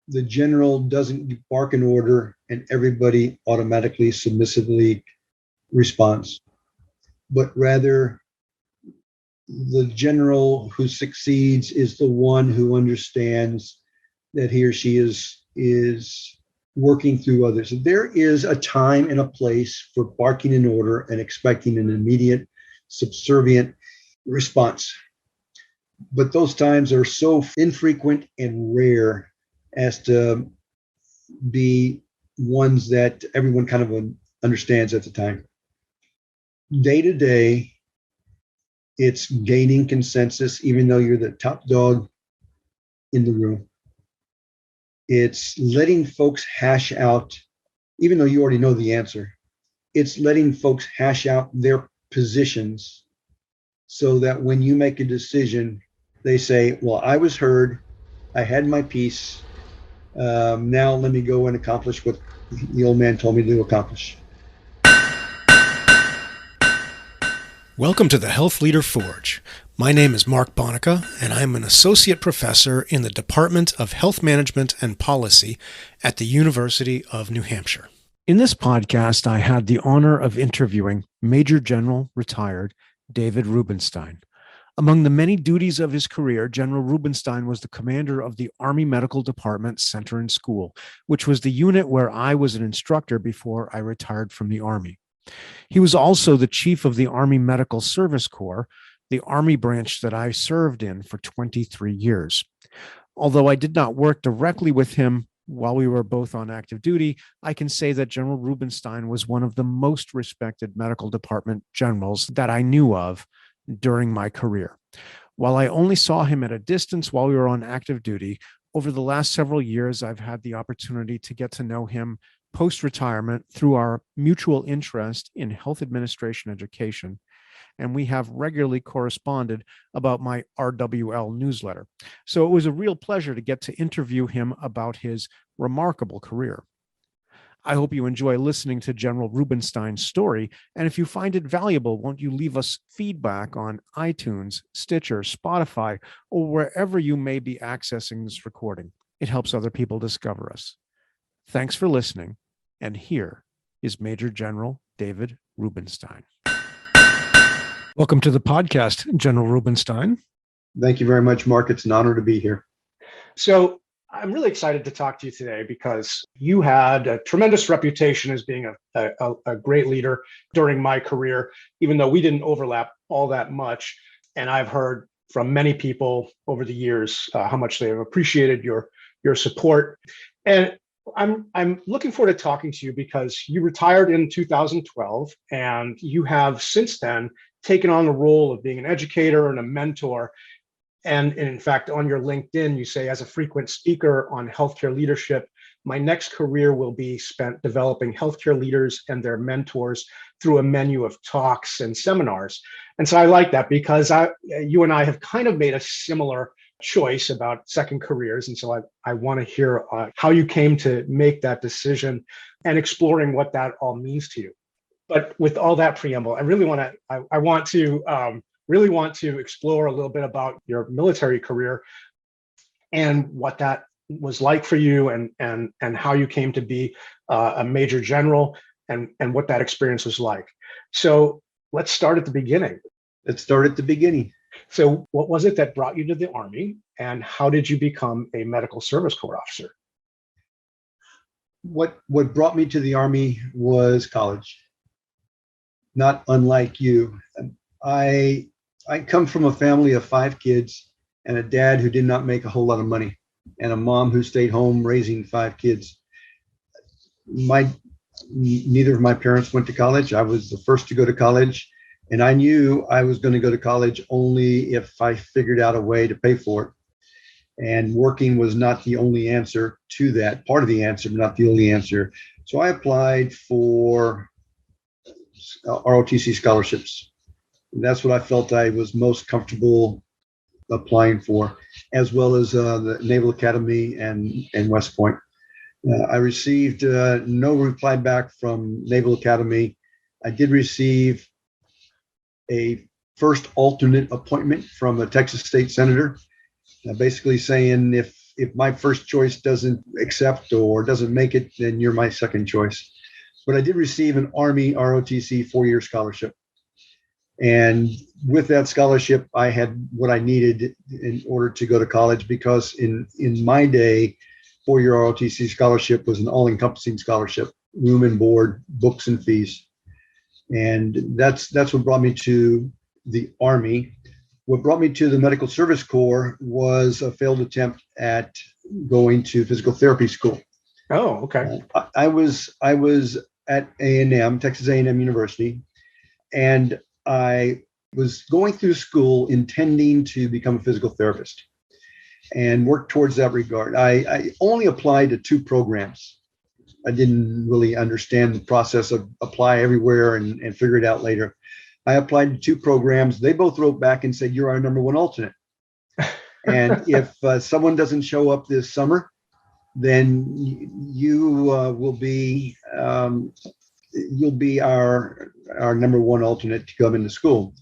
the general doesn't bark an order and everybody automatically submissively responds, but rather the general who succeeds is the one who understands that he or she is working through others. There is a time and a place for barking an order and expecting an immediate, subservient response. But those times are so infrequent and rare as to be ones that everyone kind of understands at the time. Day to day, it's gaining consensus, even though you're the top dog in the room. It's letting folks hash out, even though you already know the answer, it's letting folks hash out their positions so that when you make a decision, they say, well, I was heard, I had my piece. Now let me go and accomplish what the old man told me to accomplish. Welcome to the Health Leader Forge. My name is Mark Bonica, and I am an associate professor in the Department of Health Management and Policy at the University of New Hampshire. In this podcast, I had the honor of interviewing Major General retired David Rubenstein. Among the many duties of his career, General Rubenstein was the commander of the Army Medical Department Center and School, which was the unit where I was an instructor before I retired from the Army. He was also the chief of the Army Medical Service Corps, the Army branch that I served in for 23 years. Although I did not work directly with him while we were both on active duty, I can say that General Rubenstein was one of the most respected medical department generals that I knew of during my career. While I only saw him at a distance while we were on active duty, over the last several years, I've had the opportunity to get to know him post-retirement through our mutual interest in health administration education, and we have regularly corresponded about my RWL newsletter. So it was a real pleasure to get to interview him about his remarkable career. I hope you enjoy listening to General Rubenstein's story, and if you find it valuable, won't you leave us feedback on iTunes, Stitcher, Spotify, or wherever you may be accessing this recording? It helps other people discover us. Thanks for listening, and here is Major General David Rubenstein. Welcome to the podcast, General Rubenstein. Thank you very much, Mark. It's an honor to be here. So I'm really excited to talk to you today because you had a tremendous reputation as being a great leader during my career, even though we didn't overlap all that much. And I've heard from many people over the years how much they have appreciated your support. And I'm looking forward to talking to you because you retired in 2012, and you have since then taken on the role of being an educator and a mentor. And in fact, on your LinkedIn, you say, as a frequent speaker on healthcare leadership, my next career will be spent developing healthcare leaders and their mentors through a menu of talks and seminars. And so I like that because you and I have kind of made a similar choice about second careers. And so I want to hear how you came to make that decision and exploring what that all means to you. But with all that preamble, I really want to explore a little bit about your military career and what that was like for you, and how you came to be a major general, and what that experience was like. So let's start at the beginning. So what was it that brought you to the Army, and how did you become a medical service corps officer? What brought me to the Army was college. Not unlike you. I come from a family of 5 kids and a dad who did not make a whole lot of money, and a mom who stayed home raising 5 kids. Neither of my parents went to college. I was the first to go to college, and I knew I was going to go to college only if I figured out a way to pay for it. And working was not the only answer to that, part of the answer, but not the only answer. So I applied for ROTC scholarships. And that's what I felt I was most comfortable applying for, as well as the Naval Academy and West Point. I received no reply back from Naval Academy. I did receive a first alternate appointment from a Texas state senator, basically saying if if my first choice doesn't accept or doesn't make it, then you're my second choice. But I did receive an Army ROTC 4-year scholarship. And with that scholarship, I had what I needed in order to go to college, because in my day, 4-year ROTC scholarship was an all-encompassing scholarship, room and board, books and fees. And that's what brought me to the Army. What brought me to the Medical Service Corps was a failed attempt at going to physical therapy school. Oh, okay. I was at A&M, Texas A&M University, and I was going through school intending to become a physical therapist and work towards that regard. I only applied to 2 programs. I didn't really understand the process of apply everywhere and figure it out later. I applied to 2 programs. They both wrote back and said, "You're our number 1 alternate. And if someone doesn't show up this summer, then you will be you'll be our number 1 alternate to come into school."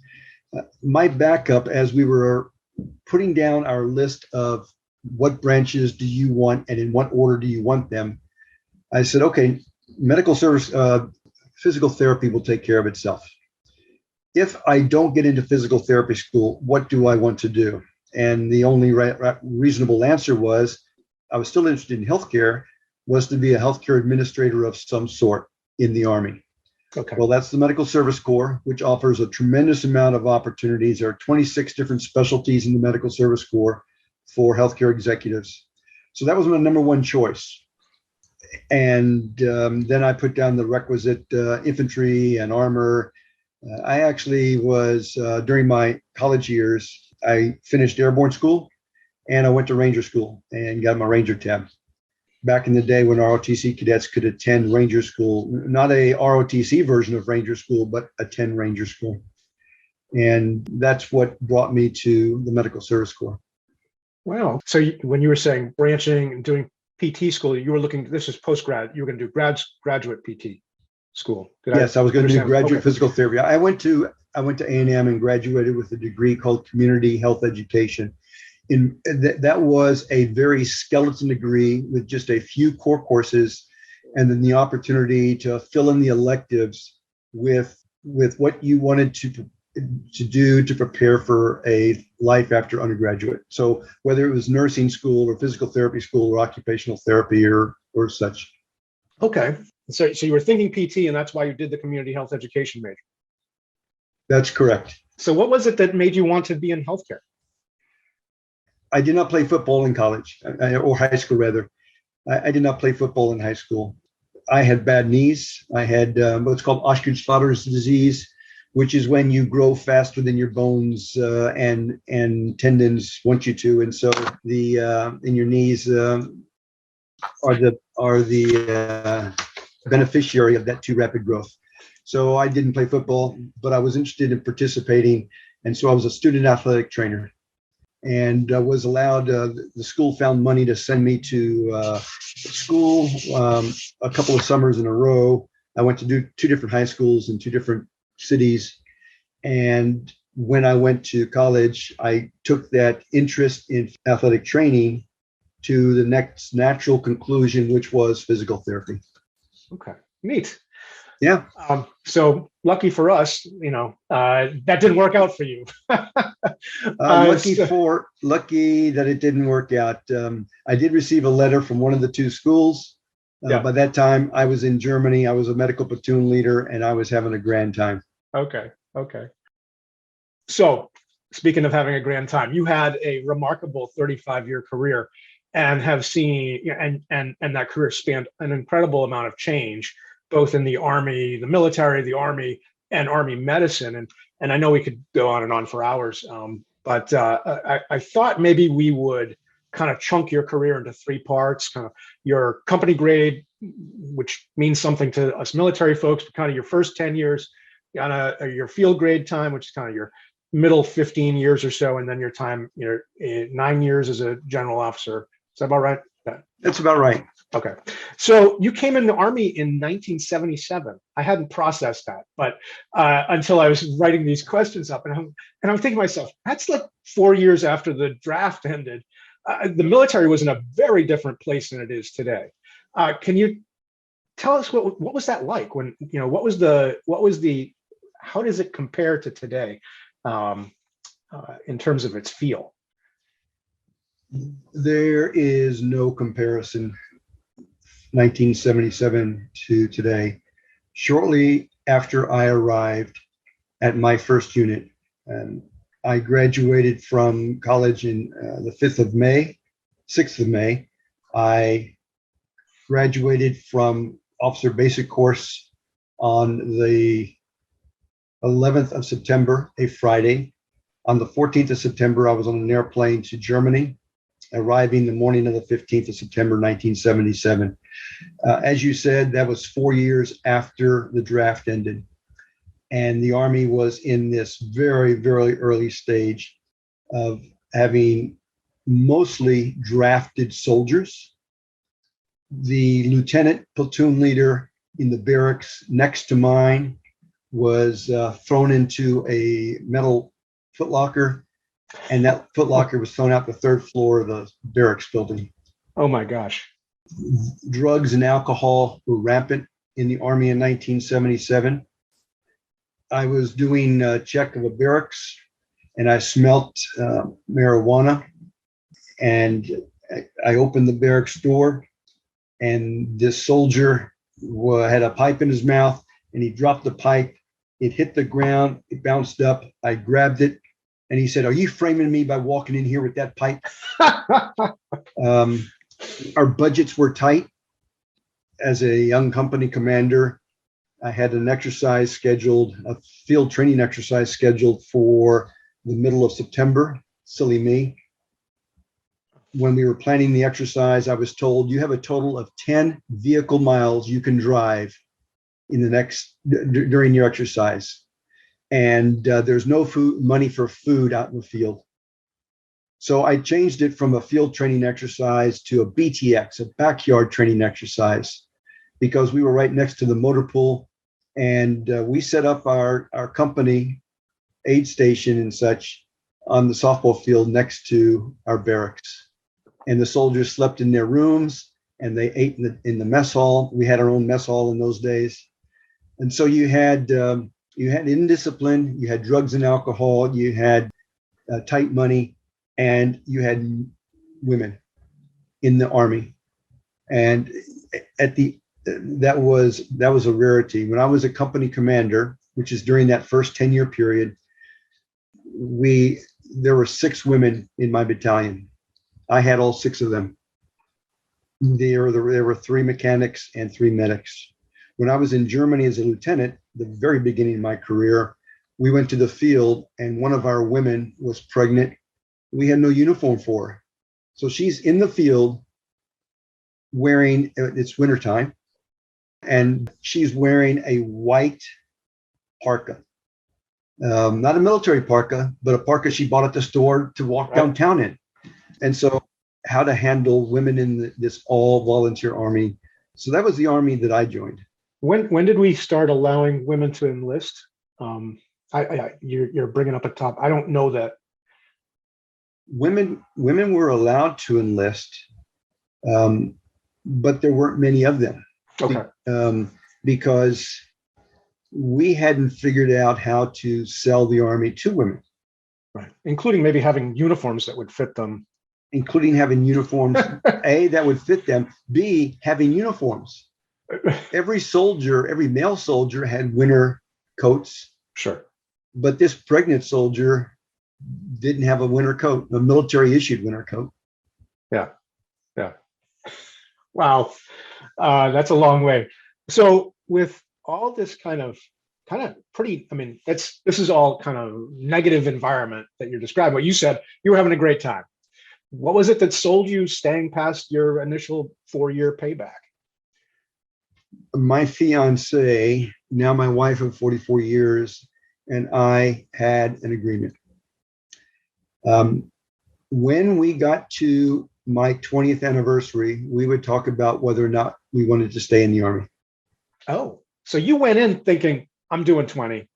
My backup, as we were putting down our list of what branches do you want and in what order do you want them, I said, okay, medical service, physical therapy will take care of itself. If I don't get into physical therapy school, what do I want to do? And the only reasonable answer was, I was still interested in healthcare, was to be a healthcare administrator of some sort in the Army. Okay. Well, that's the Medical Service Corps, which offers a tremendous amount of opportunities. There are 26 different specialties in the Medical Service Corps for healthcare executives. So that was my number 1 choice. And then I put down the requisite infantry and armor. I actually was, during my college years, I finished airborne school and I went to Ranger school and got my Ranger tab. Back in the day when ROTC cadets could attend Ranger school, not a ROTC version of Ranger school, but attend Ranger school. And that's what brought me to the Medical Service Corps. Wow. So when you were saying branching and doing PT school, you were looking, this is post-grad, you were going to do graduate PT school. Yes, I was going to do graduate Okay. physical therapy. I went to A&M and graduated with a degree called Community Health Education. That was a very skeleton degree with just a few core courses, and then the opportunity to fill in the electives with what you wanted to do to prepare for a life after undergraduate. So whether it was nursing school or physical therapy school or occupational therapy or such. Okay. So you were thinking PT, and that's why you did the community health education major. That's correct. So what was it that made you want to be in healthcare? I did not play football in college, or high school rather. I did not play football in high school. I had bad knees. I had what's called Osgood-Schlatter's disease, which is when you grow faster than your bones and tendons want you to, and so the in your knees are the beneficiary of that too rapid growth. So I didn't play football, but I was interested in participating, and so I was a student athletic trainer, and was allowed. The school found money to send me to school a couple of summers in a row. I went to do 2 different high schools in 2 different cities. And when I went to college, I took that interest in athletic training to the next natural conclusion, which was physical therapy. Okay, neat. Yeah. So lucky for us, that didn't work out for you. Lucky that it didn't work out. I did receive a letter from one of the 2 schools. By that time, I was in Germany. I was a medical platoon leader, and I was having a grand time. Okay. So speaking of having a grand time, you had a remarkable 35-year career and have seen, and that career spanned an incredible amount of change, both in the Army, the military, the Army, and Army medicine. And I know we could go on and on for hours, but I thought maybe we would kind of chunk your career into 3 parts, kind of your company grade, which means something to us military folks, but kind of your first 10 years, kind of your field grade time, which is kind of your middle 15 years or so, and then your time, 9 years as a general officer. Is that about right? That's about right. Okay. So you came in the Army in 1977. I hadn't processed that, but until I was writing these questions up, and I'm thinking to myself, that's like 4 years after the draft ended. the military was in a very different place than it is today. Can you tell us what was that like when, what was the, how does it compare to today in terms of its feel? There is no comparison, 1977 to today. Shortly after I arrived at my first unit, I graduated from college in the 6th of May. I graduated from officer basic course on the 11th of September, a Friday. On the 14th of September, I was on an airplane to Germany, arriving the morning of the 15th of September, 1977. As you said, that was 4 years after the draft ended. And the Army was in this very, very early stage of having mostly drafted soldiers. The lieutenant platoon leader in the barracks next to mine was thrown into a metal footlocker, and that footlocker was thrown out the third floor of the barracks building. Oh my gosh. Drugs and alcohol were rampant in the Army in 1977. I was doing a check of a barracks, and I smelt marijuana, and I opened the barracks door, and this soldier had a pipe in his mouth, and he dropped the pipe. It hit the ground, it bounced up. I grabbed it, and he said, "Are you framing me by walking in here with that pipe?" Our budgets were tight. As a young company commander, I had an exercise scheduled, a field training exercise scheduled for the middle of September. Silly me. When we were planning the exercise, I was told you have a total of 10 vehicle miles you can drive in the during your exercise. And there's no money for food out in the field. So I changed it from a field training exercise to a BTX, a backyard training exercise, because we were right next to the motor pool. And we set up our company aid station and such on the softball field next to our barracks. And the soldiers slept in their rooms, and they ate in the mess hall. We had our own mess hall in those days. And so you had indiscipline, you had drugs and alcohol, you had tight money, and you had women in the Army. And that was a rarity. When I was a company commander, which is during that first 10-year period, there were 6 women in my battalion. I had all 6 of them. There were 3 mechanics and 3 medics. When I was in Germany as a lieutenant, the very beginning of my career, we went to the field, and one of our women was pregnant. We had no uniform for her. So she's in the field wearing, it's wintertime, and she's wearing a white parka. Not a military parka, but a parka she bought at the store to walk downtown in. And so how to handle women in this all volunteer Army. So that was the Army that I joined. When did we start allowing women to enlist? You're bringing up a top. I don't know that. Women were allowed to enlist, but there weren't many of them. Okay. Because we hadn't figured out how to sell the Army to women. Right. Including maybe having uniforms that would fit them. Including having uniforms, A, that would fit them, B, having uniforms. Every male soldier had winter coats. Sure. But this pregnant soldier didn't have a winter coat, a military issued winter coat. Yeah. Yeah. Wow. That's a long way. So with all this kind of pretty, I mean, this is all kind of negative environment that you're describing. What you said, you were having a great time. What was it that sold you staying past your initial 4-year payback? My fiance, now my wife of 44 years, and I had an agreement. When we got to my 20th anniversary, we would talk about whether or not we wanted to stay in the Army. Oh, so you went in thinking, I'm doing 20.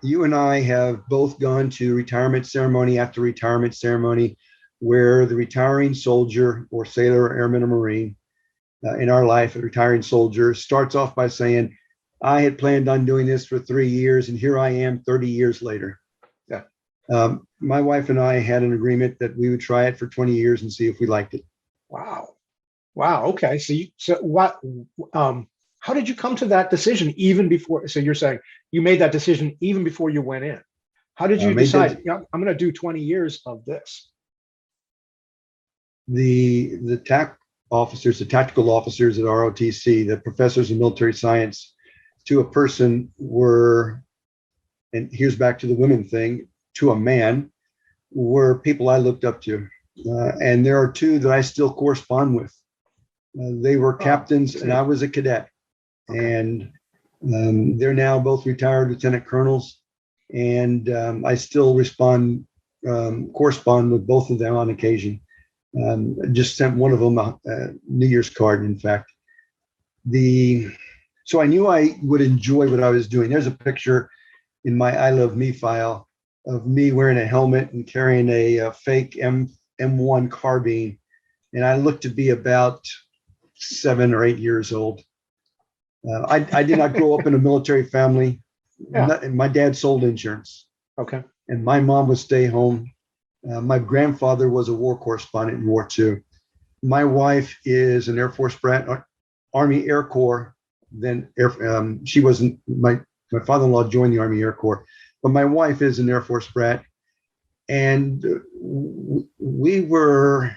You and I have both gone to retirement ceremony after retirement ceremony. where the retiring soldier or sailor, airman, or Marine in our life, a retiring soldier starts off by saying, I had planned on doing this for 3 years, and here I am 30 years later. Yeah. My wife and I had an agreement that we would try it for 20 years and see if we liked it. Wow. Wow. Okay. How did you come to that decision even before? So you're saying you made that decision even before you went in. How did you decide, I'm going to do 20 years of this? The TAC officers, the tactical officers at ROTC, the professors of military science, to a person were, and here's back to the women thing, to a man, were people I looked up to. And there are two that I still correspond with. They were captains and I was a cadet. Okay. And they're now both retired lieutenant colonels. And I still correspond with both of them on occasion. Just sent one of them a New Year's card, in fact. So I knew I would enjoy what I was doing. There's a picture in my I Love Me file of me wearing a helmet and carrying a fake M1 carbine. And I looked to be about 7 or 8 years old. I did not grow up in a military family. Yeah. My dad sold insurance. Okay. And my mom would stay home. My grandfather was a war correspondent in War II. My wife is an Air Force brat, Army Air Corps. Then she wasn't, my father-in-law joined the Army Air Corps, but my wife is an Air Force brat. And we were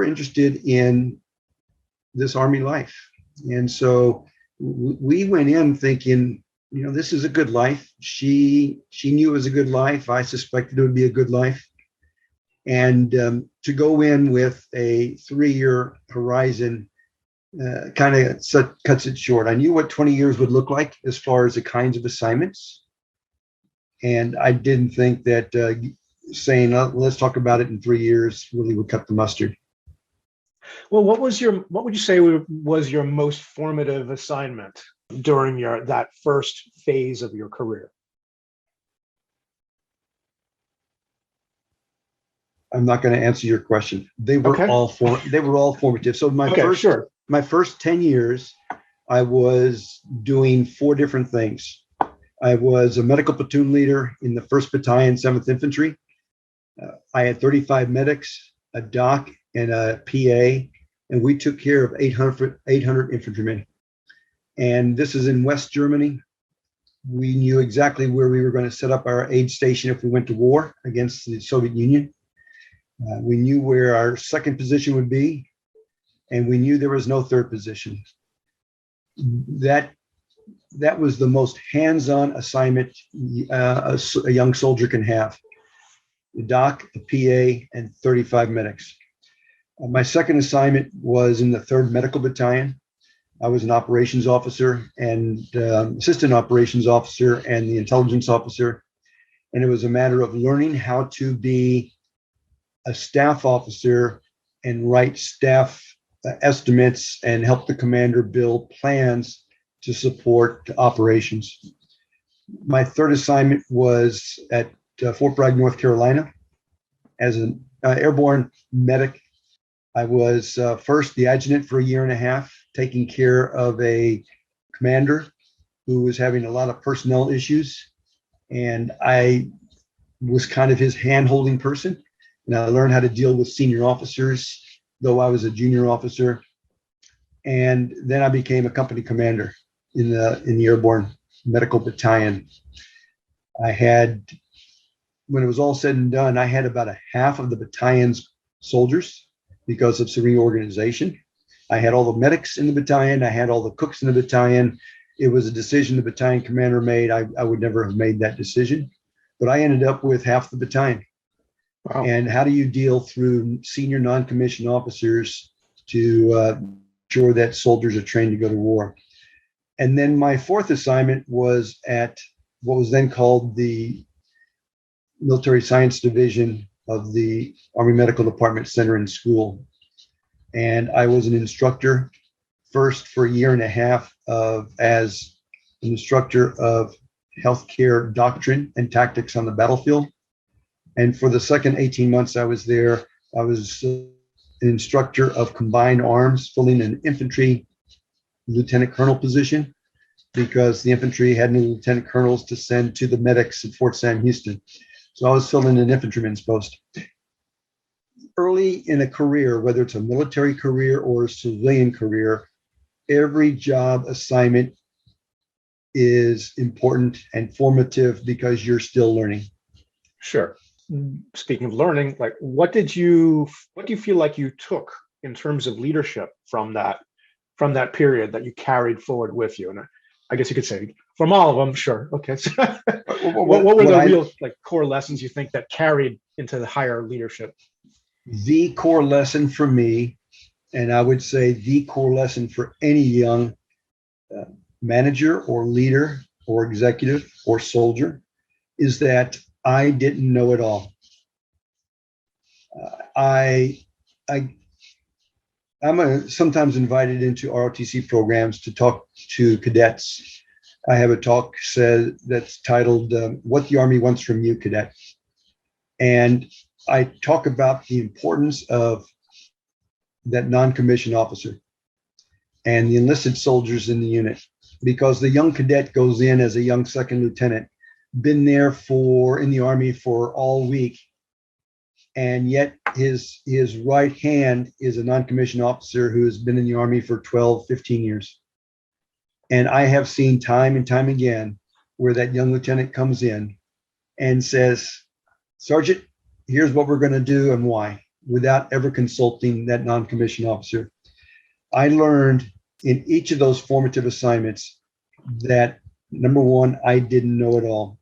interested in this Army life. And so we went in thinking, this is a good life. She knew it was a good life. I suspected it would be a good life. And to go in with a 3-year horizon kind of cuts it short. I knew what 20 years would look like as far as the kinds of assignments. And I didn't think that saying, let's talk about it in 3 years really would cut the mustard. Well, what would you say was your most formative assignment during that first phase of your career? I'm not going to answer your question. They were all formative. So my first 10 years, I was doing 4 different things. I was a medical platoon leader in the 1st Battalion, 7th Infantry. I had 35 medics, a doc, and a PA, and we took care of 800 infantrymen. And this is in West Germany. We knew exactly where we were going to set up our aid station if we went to war against the Soviet Union. We knew where our second position would be, and we knew there was no third position. That was the most hands-on assignment a young soldier can have. The doc, the PA, and 35 medics. My second assignment was in the 3rd Medical Battalion. I was an operations officer and assistant operations officer and the intelligence officer. And it was a matter of learning how to be a staff officer and write staff estimates and help the commander build plans to support operations. My third assignment was at Fort Bragg, North Carolina, as an airborne medic. I was first the adjutant for 1.5 years, taking care of a commander who was having a lot of personnel issues. And I was kind of his hand-holding person. And I learned how to deal with senior officers, though I was a junior officer. And then I became a company commander in the Airborne Medical Battalion. When it was all said and done, I had about a half of the battalion's soldiers because of some reorganization. I had all the medics in the battalion. I had all the cooks in the battalion. It was a decision the battalion commander made. I would never have made that decision, but I ended up with half the battalion. Wow. And how do you deal through senior non-commissioned officers to ensure that soldiers are trained to go to war? And then my fourth assignment was at what was then called the Military Science Division of the Army Medical Department Center and School. And I was an instructor first for 1.5 years as an instructor of healthcare doctrine and tactics on the battlefield. And for the second 18 months I was there, I was an instructor of combined arms, filling an infantry lieutenant colonel position because the infantry had no lieutenant colonels to send to the medics at Fort Sam Houston. So I was filling an infantryman's post. Early in a career, whether it's a military career or a civilian career, every job assignment is important and formative because you're still learning. Sure. Speaking of learning, like what do you feel like you took in terms of leadership from that period that you carried forward with you? And I guess you could say from all of them, sure. Okay. So what were the real like core lessons you think that carried into the higher leadership? The core lesson for me, and I would say the core lesson for any young manager or leader or executive or soldier, is that I didn't know it all. I'm sometimes invited into ROTC programs to talk to cadets. I have a talk that's titled "What the Army Wants from You, Cadet," and I talk about the importance of that non-commissioned officer and the enlisted soldiers in the unit, because the young cadet goes in as a young second lieutenant, been there in the Army for all week, and yet his right hand is a non-commissioned officer who has been in the Army for 12, 15 years. And I have seen time and time again where that young lieutenant comes in and says, "Sergeant, here's what we're going to do and why," without ever consulting that non-commissioned officer. I learned in each of those formative assignments that, number one, I didn't know it all.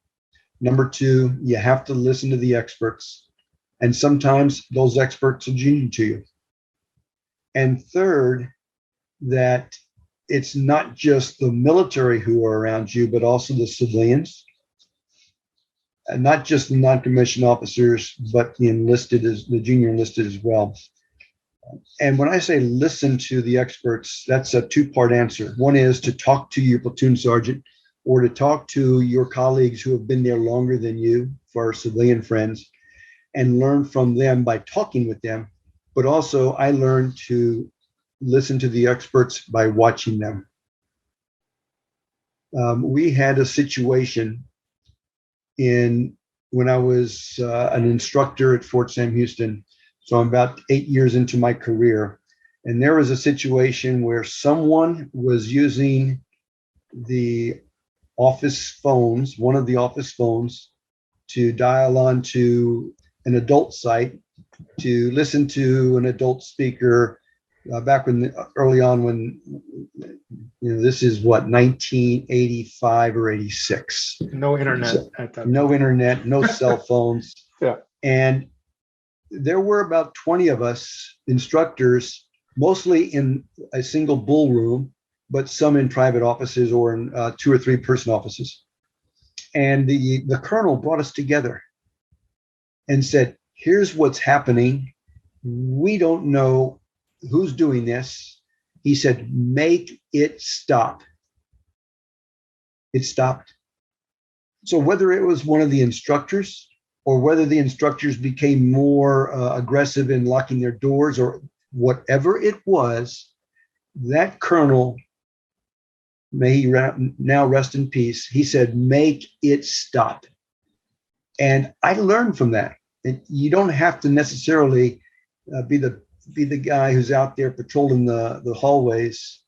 Number two, you have to listen to the experts. And sometimes those experts are junior to you. And third, that it's not just the military who are around you, but also the civilians. And not just the non-commissioned officers, but the junior enlisted as well. And when I say listen to the experts, that's a two-part answer. One is to talk to your platoon sergeant or to talk to your colleagues who have been there longer than you, for our civilian friends, and learn from them by talking with them. But also I learned to listen to the experts by watching them. We had a situation when I was an instructor at Fort Sam Houston. So I'm about 8 years into my career. And there was a situation where someone was using the office phones, one of the office phones, to dial on to an adult site to listen to an adult speaker back early on when, this is what, 1985 or 86. No internet at that No point. internet, no cell phones. Yeah. And there were about 20 of us instructors, mostly in a single bull room, but some in private offices or in 2 or 3 person offices. And the colonel brought us together and said, "Here's what's happening. We don't know who's doing this." He said, "Make it stop." It stopped. So whether it was one of the instructors or whether the instructors became more aggressive in locking their doors or whatever it was, that colonel, may he now rest in peace, he said, "Make it stop." And I learned from that. You don't have to necessarily be the guy who's out there patrolling the hallways.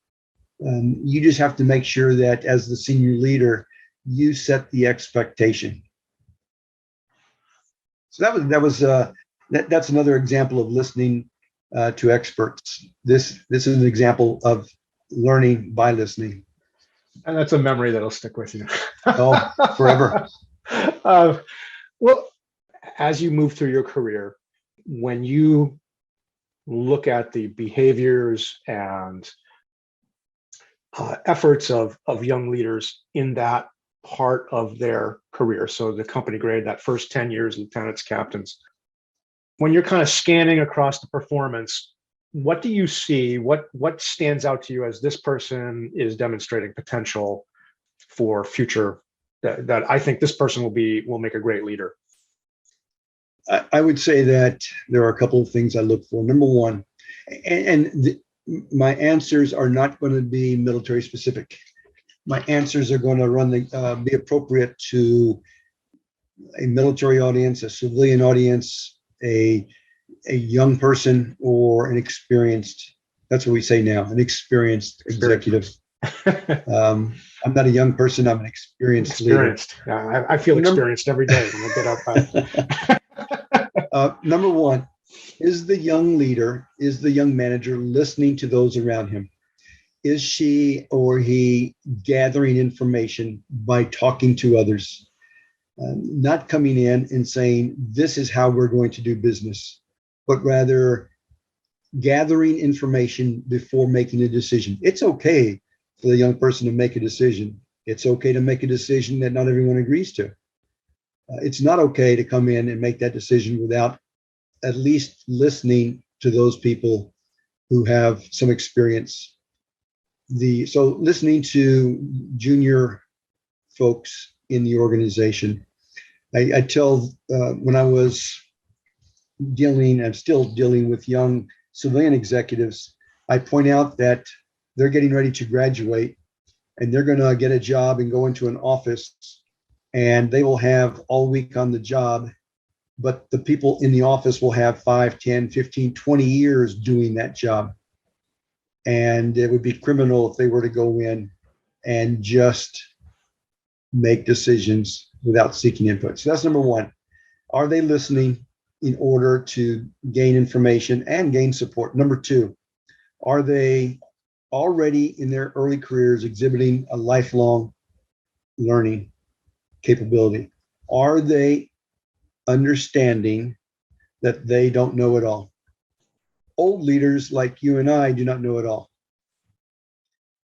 You just have to make sure that as the senior leader, you set the expectation. So that's another example of listening to experts. This is an example of learning by listening. And that's a memory that'll stick with you. Oh, forever. Well, as you move through your career, when you look at the behaviors and efforts of young leaders in that part of their career, so the company grade, that first 10 years, lieutenants, captains, when you're kind of scanning across the performance, what do you see? What stands out to you as this person is demonstrating potential for future, that I think this person will make a great leader? I would say that there are a couple of things I look for. Number one, my answers are not going to be military specific. My answers are going to be appropriate to a military audience, a civilian audience, a young person, or an experienced. That's what we say now, an experienced executive. I'm not a young person. I'm an experienced leader. Yeah, I feel experienced every day when I get up. Number one, is the young leader, is the young manager listening to those around him? Is she or he gathering information by talking to others? Not coming in and saying, this is how we're going to do business, but rather gathering information before making a decision. It's okay for the young person to make a decision. It's okay to make a decision that not everyone agrees to. It's not okay to come in and make that decision without at least listening to those people who have some experience. So listening to junior folks in the organization. I tell when I was I'm still dealing with young civilian executives, I point out that they're getting ready to graduate and they're going to get a job and go into an office, and they will have all week on the job, but the people in the office will have 5, 10, 15, 20 years doing that job. And it would be criminal if they were to go in and just make decisions without seeking input. So that's number one. Are they listening in order to gain information and gain support? Number two, are they already in their early careers exhibiting a lifelong learning capability? Are they understanding that they don't know it all? Old leaders like you and I do not know it all.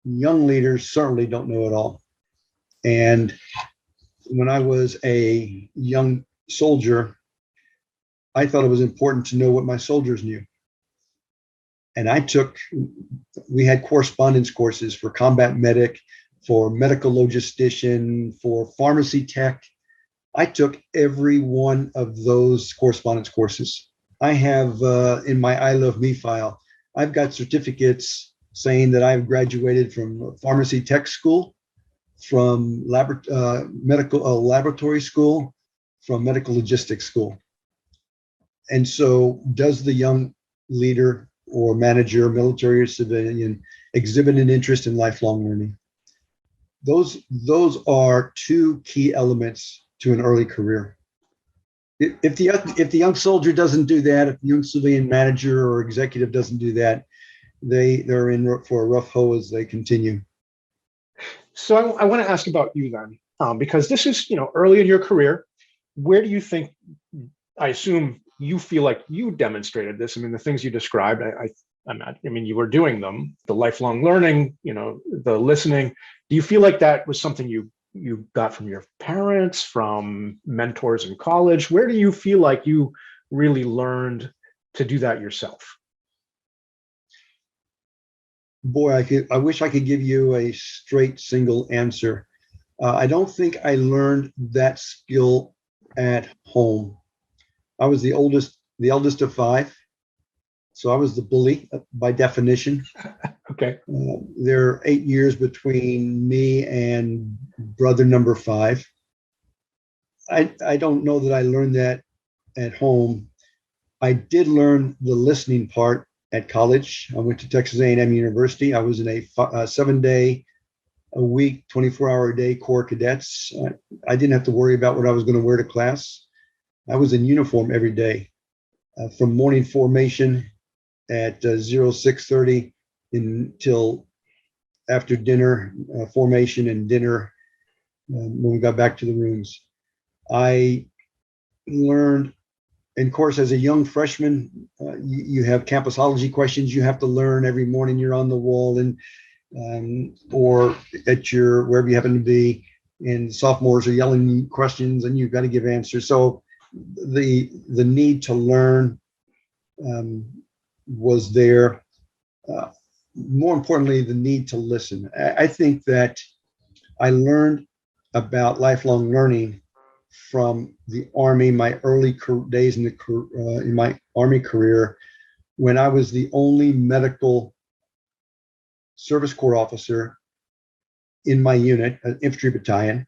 Young leaders certainly don't know it all. And when I was a young soldier, I thought it was important to know what my soldiers knew. And we had correspondence courses for combat medic, for medical logistician, for pharmacy tech. I took every one of those correspondence courses. I have in my I Love Me file, I've got certificates saying that I've graduated from pharmacy tech school, from medical laboratory school, from medical logistics school. And so does the young leader or manager, military or civilian, exhibit an interest in lifelong learning? Those are two key elements to an early career. If the young soldier doesn't do that, if the young civilian manager or executive doesn't do that, they're in for a rough hoe as they continue. So I want to ask about you then, because this is early in your career. Where do you think? I assume you feel like you demonstrated this. I mean, the things you described, you were doing them. The lifelong learning, the listening. Do you feel like that was something you got from your parents, from mentors in college? Where do you feel like you really learned to do that yourself? Boy, I wish I could give you a straight single answer. I don't think I learned that skill at home. I was the eldest of five. So I was the bully by definition. Okay. There are 8 years between me and brother number 5. I don't know that I learned that at home. I did learn the listening part at college. I went to Texas A&M University. I was in a 7-day-a-week, 24-hour-a-day Corps Cadets. I didn't have to worry about what I was going to wear to class. I was in uniform every day, from morning formation at 06:30 until after dinner, formation and dinner when we got back to the rooms. I learned, and of course, as a young freshman, you have campusology questions you have to learn every morning. You're on the wall and or at your wherever you happen to be, and sophomores are yelling questions and you've got to give answers. So the need to learn was there. More importantly, the need to listen. I think that I learned about lifelong learning from the Army, my early days in my Army career, when I was the only medical service corps officer in my unit, an infantry battalion.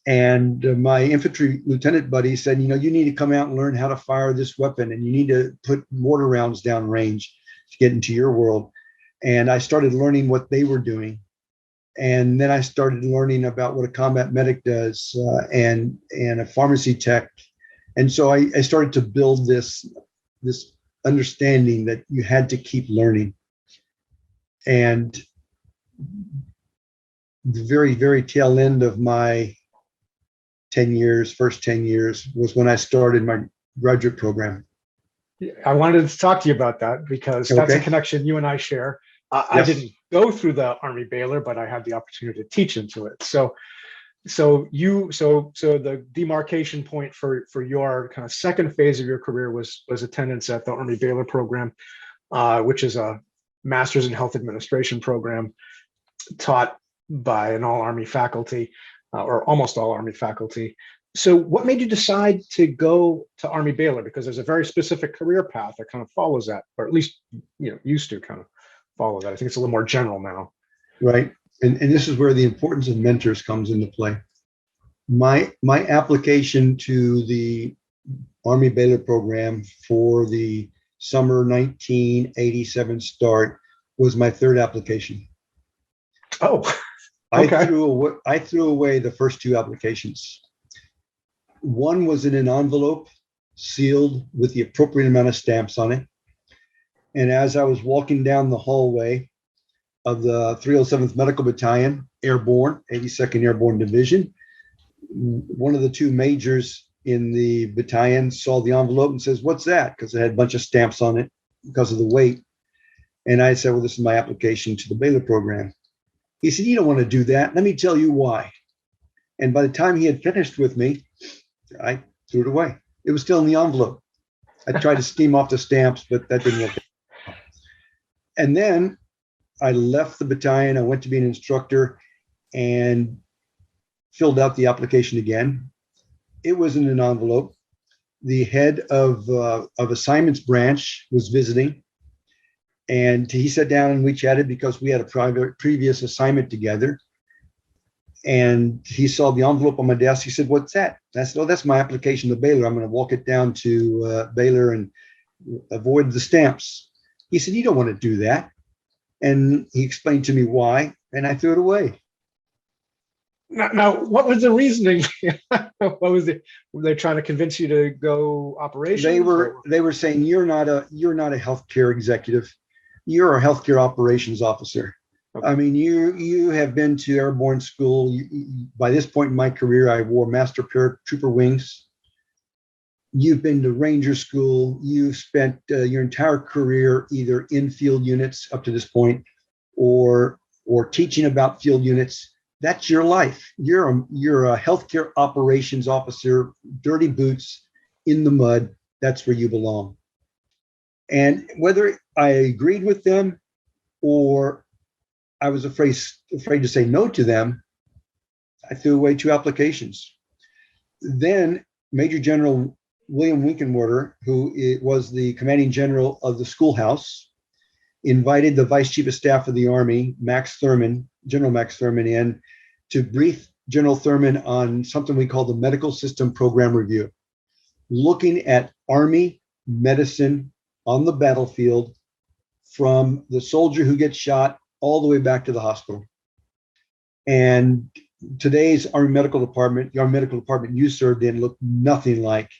And my infantry lieutenant buddy said, you need to come out and learn how to fire this weapon, and you need to put mortar rounds down range to get into your world. And I started learning what they were doing. And then I started learning about what a combat medic does, and a pharmacy tech. And so I started to build this understanding that you had to keep learning. And the very, very tail end of my first 10 years was when I started my graduate program. I wanted to talk to you about that because that's a Okay. connection you and I share. I Yes. didn't go through the Army Baylor, but I had the opportunity to teach into it. So the demarcation point for your kind of second phase of your career was attendance at the Army Baylor program, which is a master's in health administration program taught by an all Army faculty, or almost all Army faculty. So what made you decide to go to Army Baylor? Because there's a very specific career path that kind of follows that, or at least used to kind of follow that. I think it's a little more general now. Right. And this is where the importance of mentors comes into play. My application to the Army Baylor program for the summer 1987 start was my third application. Oh, okay. I threw away the first two applications. One was in an envelope sealed with the appropriate amount of stamps on it. And as I was walking down the hallway of the 307th Medical Battalion, Airborne, 82nd Airborne Division, one of the two majors in the battalion saw the envelope and says, "What's that?" Because it had a bunch of stamps on it because of the weight. And I said, "Well, this is my application to the Baylor program." He said, "You don't want to do that. Let me tell you why." And by the time he had finished with me, I threw it away. It was still in the envelope. I tried to steam off the stamps, but that didn't work. And then I left the battalion. I went to be an instructor and filled out the application again. It was in an envelope. The head of assignments branch was visiting, and he sat down and we chatted because we had a previous assignment together. And he saw the envelope on my desk. He said, "What's that?" And I said, "Oh, that's my application to Baylor. I'm going to walk it down to Baylor and avoid the stamps." He said, "You don't want to do that." And he explained to me why, and I threw it away. Now, what was the reasoning? Were they trying to convince you to go operations? They were saying, you're not a healthcare executive. You're a healthcare operations officer. Okay. I mean, you have been to airborne school. By this point in my career, I wore master paratrooper wings. You've been to ranger school. You've spent your entire career either in field units up to this point, or teaching about field units. That's your life. You're a healthcare operations officer, dirty boots in the mud. That's where you belong. And whether I agreed with them or I was afraid to say no to them, I threw away two applications. Then Major General William Winkenwerder, who was the commanding general of the schoolhouse, invited the Vice Chief of Staff of the Army, General Max Thurman, in to brief General Thurman on something we call the Medical System Program Review, looking at Army medicine on the battlefield from the soldier who gets shot all the way back to the hospital. And today's Army Medical Department, the Army Medical Department you served in, looked nothing like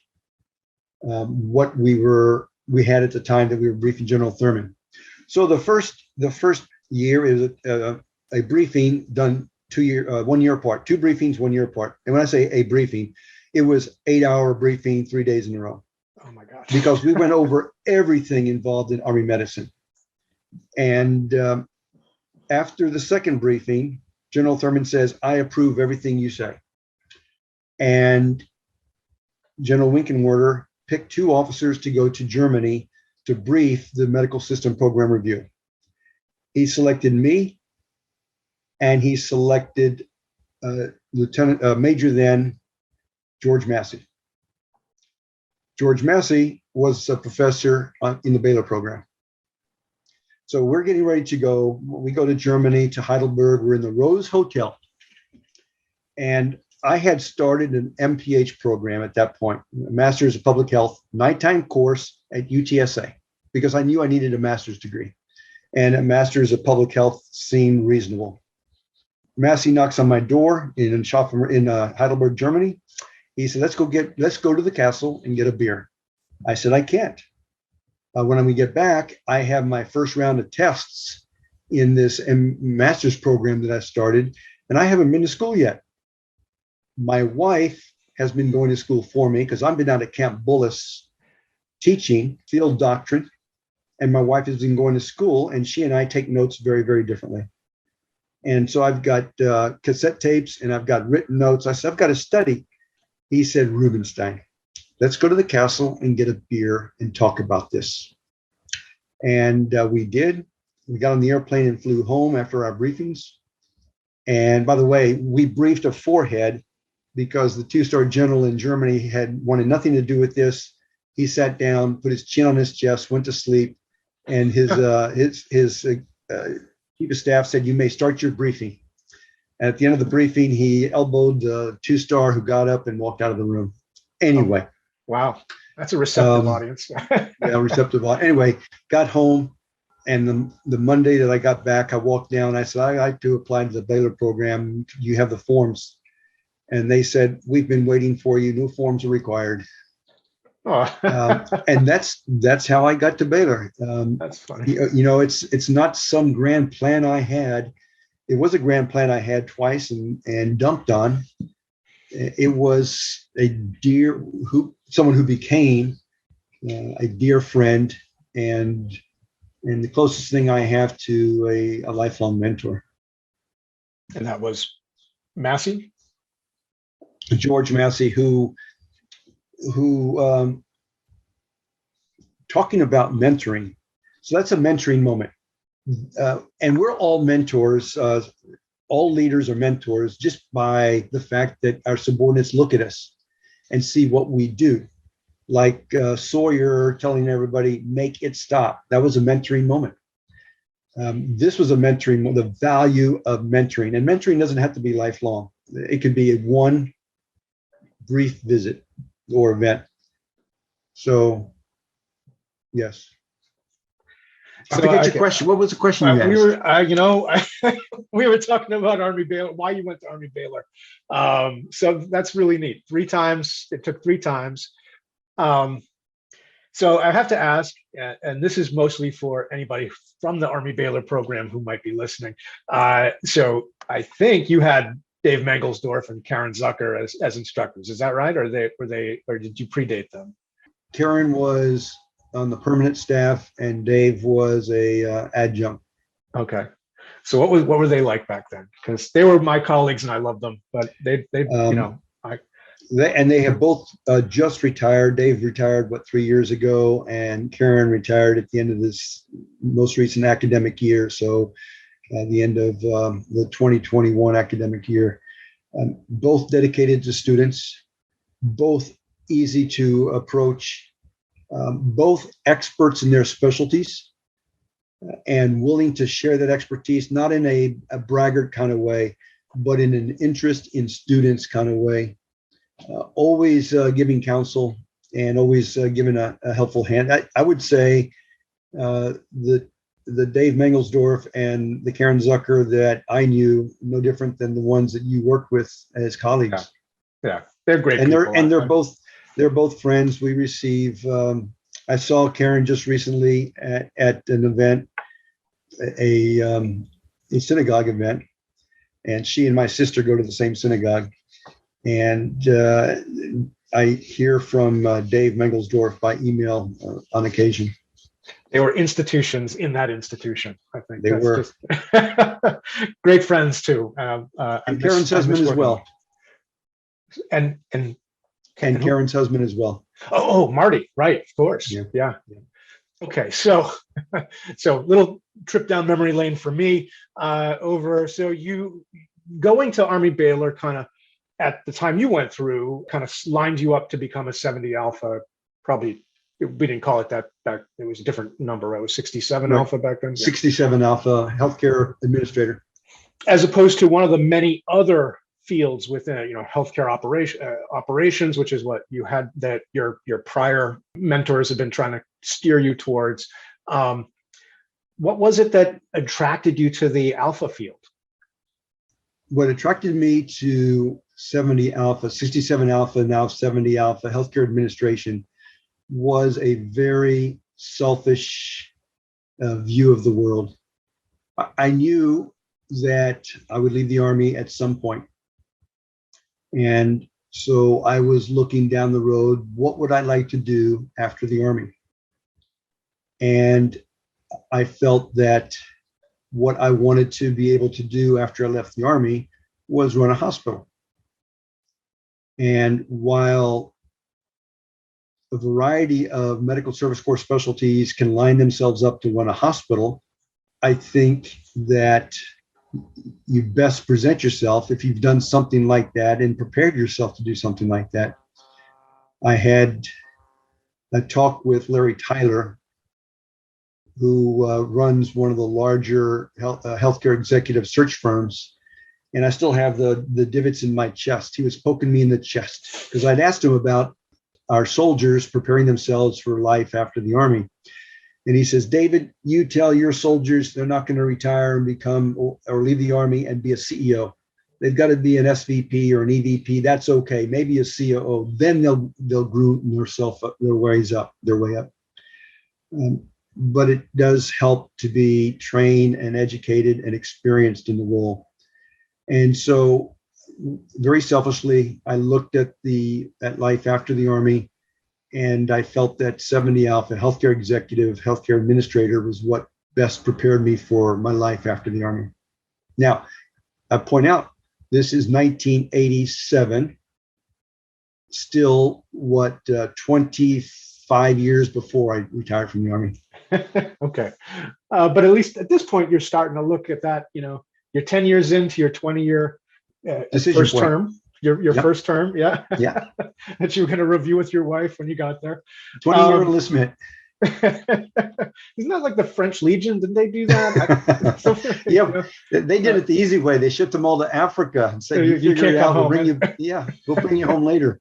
what we had at the time that we were briefing General Thurman. So the first year is a briefing done 1 year apart, two briefings 1 year apart. And when I say a briefing, it was 8-hour briefing 3 days in a row. Oh my gosh. Because we went over everything involved in Army medicine. And after the second briefing, General Thurman says, "I approve everything you say." And General Winkenwerder picked two officers to go to Germany to brief the Medical System Program Review. He selected me, and he selected Major then George Massey. George Massey was a professor in the Baylor program. So we're getting ready to go. We go to Germany, to Heidelberg. We're in the Rose Hotel. And I had started an MPH program at that point, a Master's of Public Health, nighttime course at UTSA, because I knew I needed a master's degree. And a Master's of Public Health seemed reasonable. Massey knocks on my door in Heidelberg, Germany. He said, let's go to the castle and get a beer. I said, I can't. When we get back, I have my first round of tests in this master's program that I started, and I haven't been to school yet. My wife has been going to school for me because I've been out at Camp Bullis teaching field doctrine, and my wife has been going to school, and she and I take notes very, very differently. And so I've got cassette tapes and I've got written notes. I said, I've got to study. He said, Rubenstein, let's go to the castle and get a beer and talk about this. And we did. We got on the airplane and flew home after our briefings. And by the way, we briefed a four-head because the two-star general in Germany had wanted nothing to do with this. He sat down, put his chin on his chest, went to sleep, and his chief of staff said, you may start your briefing. And at the end of the briefing, he elbowed the two-star who got up and walked out of the room. Anyway. Oh, wow. That's a receptive audience. Yeah, receptive audience. Anyway, got home, and the Monday that I got back, I walked down. I said, I'd like to apply to the Baylor program. You have the forms. And they said, we've been waiting for you. No forms are required. Oh. And that's how I got to Baylor. That's funny. It's not some grand plan I had. It was a grand plan I had twice and dumped on. It was someone who became a dear friend and the closest thing I have to a lifelong mentor. And that was Massey? George Massey, who talking about mentoring. So that's a mentoring moment. And we're all mentors. All leaders are mentors just by the fact that our subordinates look at us and see what we do. Like Sawyer telling everybody, make it stop. That was a mentoring moment. This was a mentoring, the value of mentoring. And mentoring doesn't have to be lifelong. It could be a one brief visit or event. So, yes. I forget your question. What was the question you asked? We were talking about Army Baylor, why you went to Army Baylor. So that's really neat. 3 times, it took 3 times. So I have to ask, and this is mostly for anybody from the Army Baylor program who might be listening. So I think you had Dave Mengelsdorf and Karen Zucker as instructors. Is that right? Or did you predate them? Karen was on the permanent staff, and Dave was a adjunct. Okay, so what were they like back then? Because they were my colleagues, and I loved them. But they they have both just retired. Dave retired 3 years ago, and Karen retired at the end of this most recent academic year. So, the end of the 2021 academic year. Both dedicated to students, both easy to approach. Both experts in their specialties and willing to share that expertise, not in a braggart kind of way, but in an interest in students kind of way. Always giving counsel and always giving a helpful hand. I would say the Dave Mengelsdorf and the Karen Zucker that I knew, no different than the ones that you worked with as colleagues. Yeah, they're great. And they're both friends. We receive, I saw Karen just recently at an event, a synagogue event, and she and my sister go to the same synagogue. And I hear from Dave Mengelsdorf by email on occasion. They were institutions in that institution, I think. They were. Great friends, too. And Karen's husband as well. And Karen's husband as well. Oh, Marty, right, of course. Yeah. Okay, so little trip down memory lane for me. So you going to Army Baylor kind of at the time you went through kind of lined you up to become a 70 Alpha. Probably we didn't call it that back. It was a different number. It was 67 Right. Alpha back then. 67 Alpha, healthcare administrator. As opposed to one of the many other fields within, healthcare operations, which is what you had, that your prior mentors have been trying to steer you towards. What was it that attracted you to the Alpha field? What attracted me to 70 Alpha, 67 Alpha, now 70 Alpha, healthcare administration, was a very selfish view of the world. I knew that I would leave the Army at some point. And so I was looking down the road, what would I like to do after the Army? And I felt that what I wanted to be able to do after I left the Army was run a hospital. And while a variety of medical service corps specialties can line themselves up to run a hospital, I think that you best present yourself if you've done something like that and prepared yourself to do something like that. I had a talk with Larry Tyler, who runs one of the larger healthcare executive search firms. And I still have the divots in my chest. He was poking me in the chest because I'd asked him about our soldiers preparing themselves for life after the Army. And he says, David, you tell your soldiers they're not going to retire and become or leave the Army and be a CEO. They've got to be an SVP or an EVP. That's okay. Maybe a COO. Then they'll groom their way up. But it does help to be trained and educated and experienced in the role. And so very selfishly, I looked at life after the Army, and I felt that 70 Alpha, healthcare executive, healthcare administrator, was what best prepared me for my life after the Army. Now, I point out, this is 1987, still 25 years before I retired from the Army. Okay. But at least at this point, you're starting to look at that, you're 10 years into your 20-year first point. term, your first term. Yeah. Yeah. That you were going to review with your wife when you got there. 20-year enlistment. Isn't that like the French Legion? Didn't they do that? Yeah, they did it the easy way. They shipped them all to Africa and said, "You figure it out. We'll bring you. Yeah, we'll bring you home later."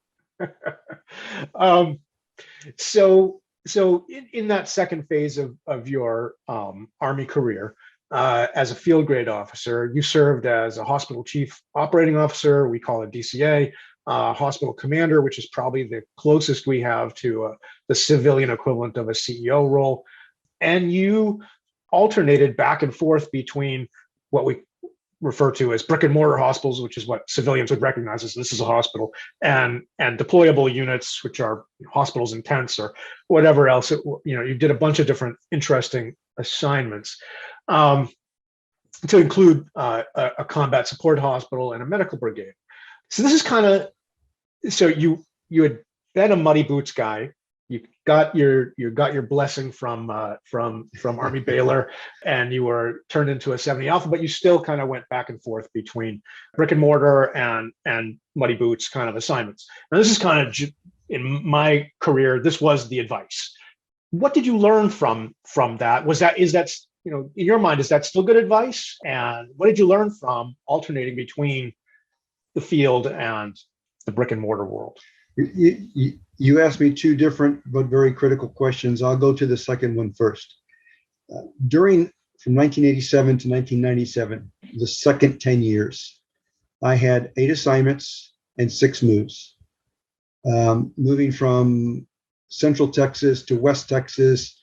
So in that second phase of your Army career, as a field grade officer, you served as a hospital chief operating officer. We call it DCA. Hospital commander, which is probably the closest we have to the civilian equivalent of a CEO role. And you alternated back and forth between what we refer to as brick and mortar hospitals, which is what civilians would recognize as this is a hospital, and deployable units, which are hospitals in tents or whatever else. You did a bunch of different interesting assignments, to include a combat support hospital and a medical brigade. So this is kind of, so you had been a muddy boots guy. You got your blessing from Army Baylor, and you were turned into a 70 Alpha, but you still kind of went back and forth between brick and mortar and muddy boots kind of assignments. Now this is kind of, in my career, this was the advice. What did you learn from that? Is that in your mind, is that still good advice? And what did you learn from alternating between the field and the brick and mortar world? You asked me two different but very critical questions. I'll go to the second one first. From 1987 to 1997, the second 10 years, I had 8 assignments and 6 moves. Moving from Central Texas to West Texas,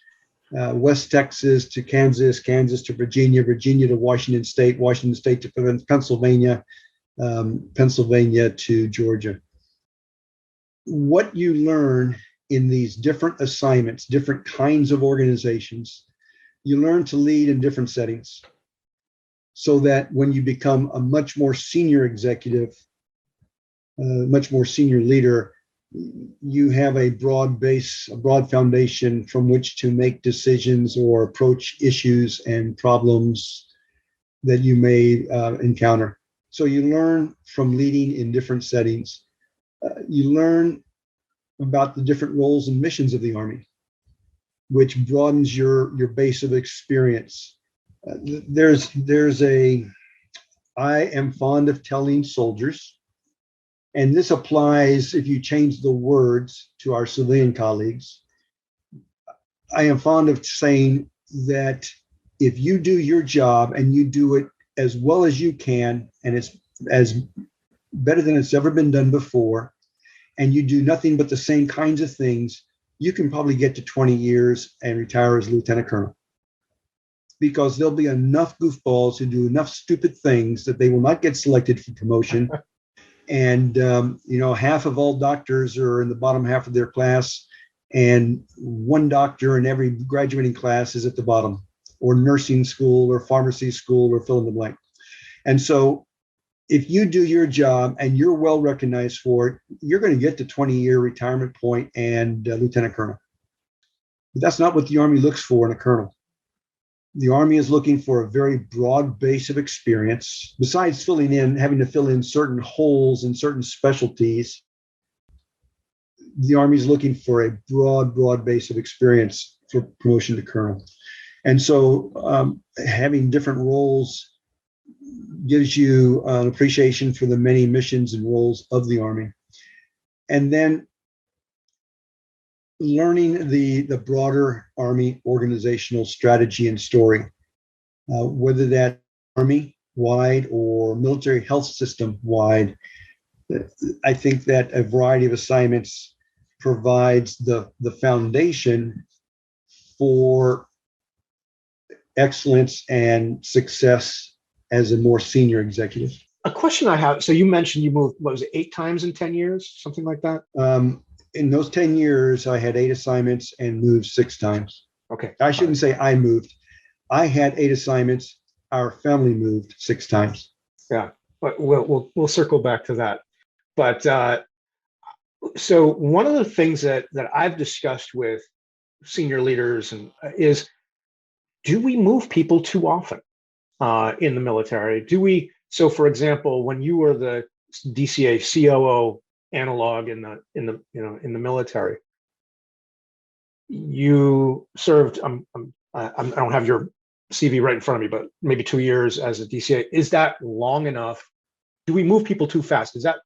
West Texas to Kansas, Kansas to Virginia, Virginia to Washington State, Washington State to Pennsylvania, Pennsylvania to Georgia. What you learn in these different assignments, different kinds of organizations, you learn to lead in different settings, so that when you become a much more senior executive, much more senior leader, you have a broad base, a broad foundation from which to make decisions or approach issues and problems that you may encounter. So you learn from leading in different settings. You learn about the different roles and missions of the Army, which broadens your base of experience. I am fond of telling soldiers, and this applies if you change the words to our civilian colleagues. I am fond of saying that if you do your job and you do it as well as you can, and it's as better than it's ever been done before, and you do nothing but the same kinds of things, you can probably get to 20 years and retire as lieutenant colonel. Because there'll be enough goofballs who do enough stupid things that they will not get selected for promotion. And, half of all doctors are in the bottom half of their class, and one doctor in every graduating class is at the bottom, or nursing school or pharmacy school or fill in the blank. And so if you do your job and you're well recognized for it, you're going to get to 20-year retirement point and lieutenant colonel. But that's not what the Army looks for in a colonel. The Army is looking for a very broad base of experience. Besides having to fill in certain holes in certain specialties, the Army is looking for a broad base of experience for promotion to colonel. And so having different roles gives you an appreciation for the many missions and roles of the Army. And then learning the broader Army organizational strategy and story, whether that Army-wide or military health system-wide. I think that a variety of assignments provides the foundation for excellence and success as a more senior executive. A question I have, so you mentioned you moved, what was it, 8 times in 10 years, something like that? In those 10 years, I had 8 assignments and moved 6 times. Okay. I shouldn't say I moved. I had 8 assignments. Our family moved 6 times. Yeah, but we'll circle back to that. But so one of the things that I've discussed with senior leaders is, do we move people too often in the military? Do we? So, for example, when you were the DCA COO analog in the military, you served. I don't have your CV right in front of me, but maybe 2 years as a DCA. Is that long enough? Do we move people too fast? Is that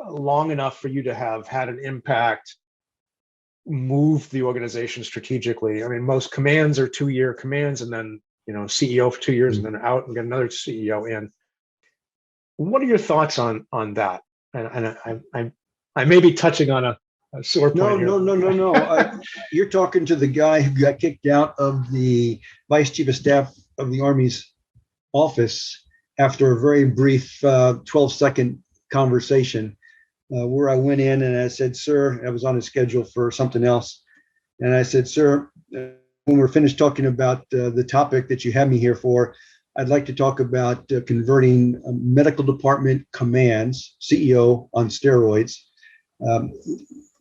long enough for you to have had an impact, move the organization strategically? I mean, most commands are 2-year commands, and then CEO for 2 years, and then out and get another CEO in. What are your thoughts on that? And I may be touching on a sore point here. No. You're talking to the guy who got kicked out of the Vice Chief of Staff of the Army's office after a very brief 12-second conversation where I went in and I said, "Sir," I was on a schedule for something else. And I said, "Sir, when we're finished talking about the topic that you have me here for, I'd like to talk about converting medical department commands, CEO on steroids,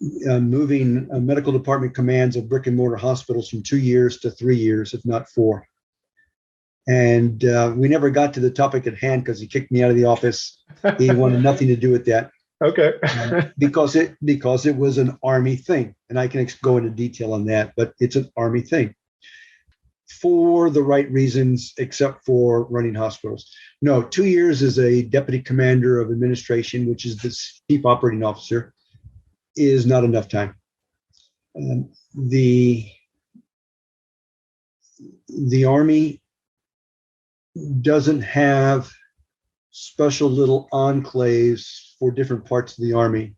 moving medical department commands of brick and mortar hospitals from 2 years to 3 years, if not 4. And we never got to the topic at hand because he kicked me out of the office. He wanted nothing to do with that. Okay. because it was an Army thing. And I can go into detail on that, but it's an Army thing. For the right reasons, except for running hospitals. No, 2 years as a deputy commander of administration, which is the chief operating officer, is not enough time. The Army doesn't have special little enclaves for different parts of the Army.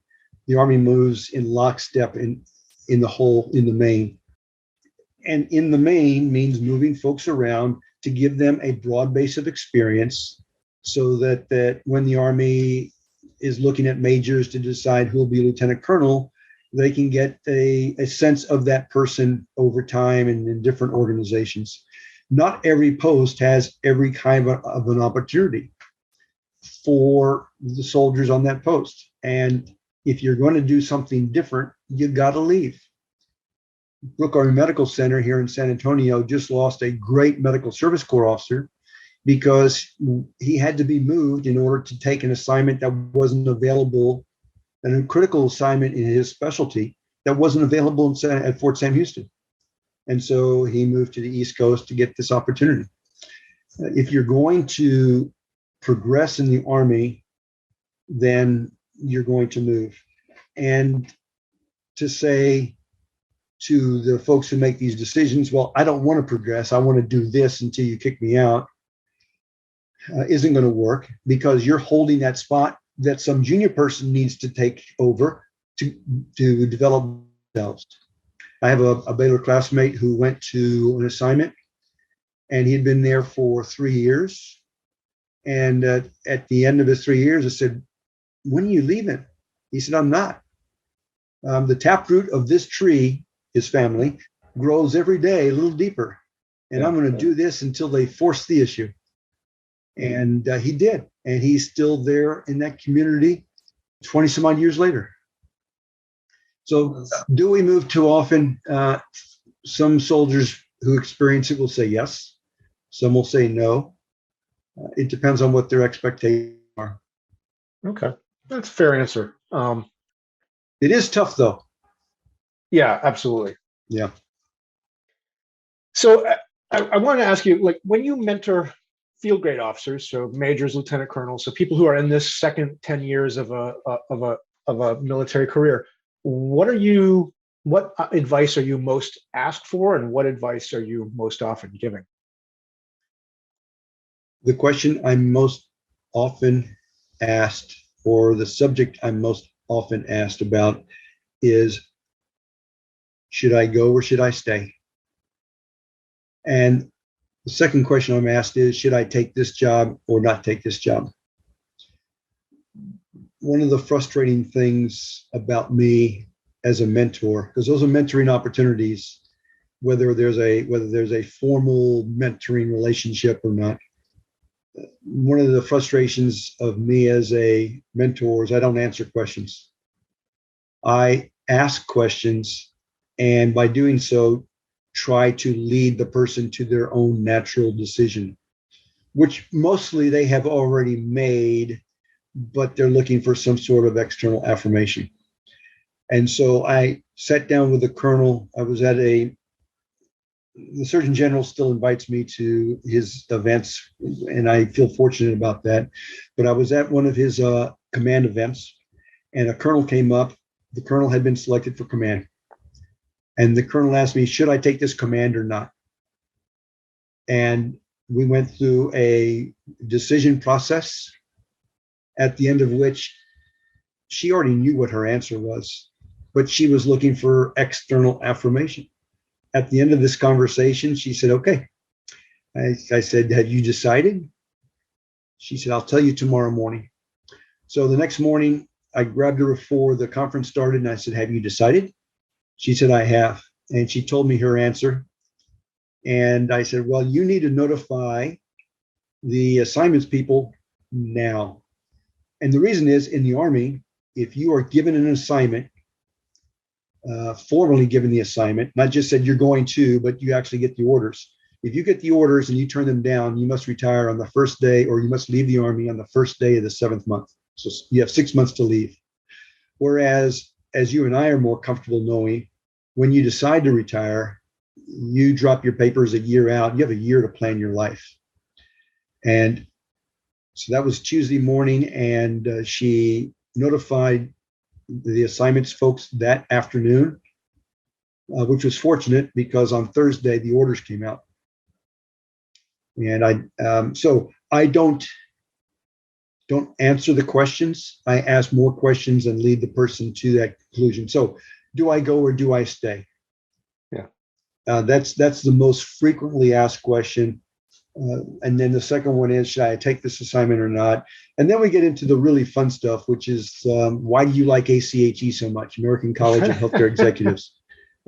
The Army moves in lockstep in the main. And in the main means moving folks around to give them a broad base of experience so that when the Army is looking at majors to decide who will be lieutenant colonel, they can get a sense of that person over time and in different organizations. Not every post has every kind of an opportunity for the soldiers on that post. And if you're going to do something different, you got to leave. Brooke Army Medical Center here in San Antonio just lost a great medical service corps officer. because he had to be moved in order to take an assignment that wasn't available, and a critical assignment in his specialty that wasn't available at Fort Sam Houston. And so he moved to the East Coast to get this opportunity. If you're going to progress in the Army, then you're going to move. And to say to the folks who make these decisions, well, I don't want to progress, I want to do this until you kick me out, isn't going to work, because you're holding that spot that some junior person needs to take over to develop themselves. I have a Baylor classmate who went to an assignment, and he'd been there for 3 years. And at the end of his 3 years, I said, when are you leaving? He said, I'm not. The taproot of this tree, his family, grows every day a little deeper. And I'm going to do this until they force the issue. And he did. And he's still there in that community 20 some odd years later. So do we move too often? Some soldiers who experience it will say yes. Some will say no. It depends on what their expectations are. Okay. That's a fair answer. It is tough, though. Yeah, absolutely. Yeah. So I want to ask you, like, when you mentor field grade officers, so majors, lieutenant colonels, so people who are in this second 10 years of a military career, what advice are you most asked for, and what advice are you most often giving? The question I'm most often asked, or the subject I'm most often asked about, is, should I go or should I stay? And the second question I'm asked is, should I take this job or not take this job? One of the frustrating things about me as a mentor, because those are mentoring opportunities, whether there's a formal mentoring relationship or not. One of the frustrations of me as a mentor is I don't answer questions. I ask questions, and by doing so, try to lead the person to their own natural decision, which mostly they have already made, but they're looking for some sort of external affirmation. And so I sat down with the colonel. I was at the Surgeon General still invites me to his events, and I feel fortunate about that. But I was at one of his command events, and a colonel came up. The colonel had been selected for command. And the colonel asked me, should I take this command or not? And we went through a decision process, at the end of which she already knew what her answer was, but she was looking for external affirmation. At the end of this conversation, she said, okay. I said, have you decided? She said, I'll tell you tomorrow morning. So the next morning, I grabbed her before the conference started, and I said, have you decided? She said, I have. And she told me her answer. And I said, well, you need to notify the assignments people now. And the reason is, in the Army, if you are given an assignment, formally given the assignment, not just said you're going to, but you actually get the orders. If you get the orders and you turn them down, you must retire on the first day, or you must leave the Army on the first day of the 7th month. So you have 6 months to leave. Whereas, as you and I are more comfortable knowing, when you decide to retire, you drop your papers a year out. You have a year to plan your life. And so that was Tuesday morning, and she notified the assignments folks that afternoon, which was fortunate because on Thursday the orders came out. And I don't answer the questions. I ask more questions and lead the person to that conclusion. So, do I go or do I stay? Yeah, that's the most frequently asked question. And then the second one is, should I take this assignment or not? And then we get into the really fun stuff, which is, why do you like ACHE so much, American College of Healthcare Executives?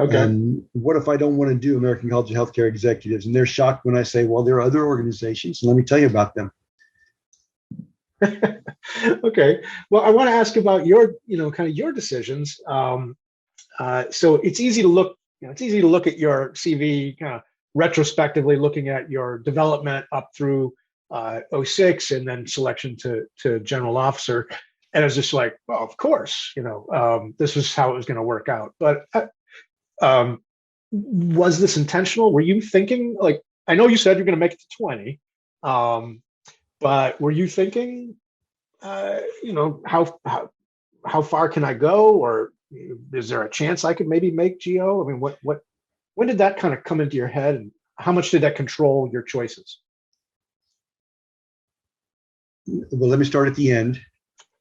Okay. What if I don't want to do American College of Healthcare Executives? And they're shocked when I say, well, there are other organizations, and let me tell you about them. Okay. Well, I want to ask about your, kind of your decisions. So it's easy to look, at your CV kind of retrospectively, looking at your development up through '06, and then selection to general officer. And I was just like, well, of course, this is how it was going to work out. But was this intentional? Were you thinking, like, I know you said you're going to make it to 20, but were you thinking, how far can I go, or is there a chance I could maybe make GO? I mean, when did that kind of come into your head, and how much did that control your choices? Well, let me start at the end.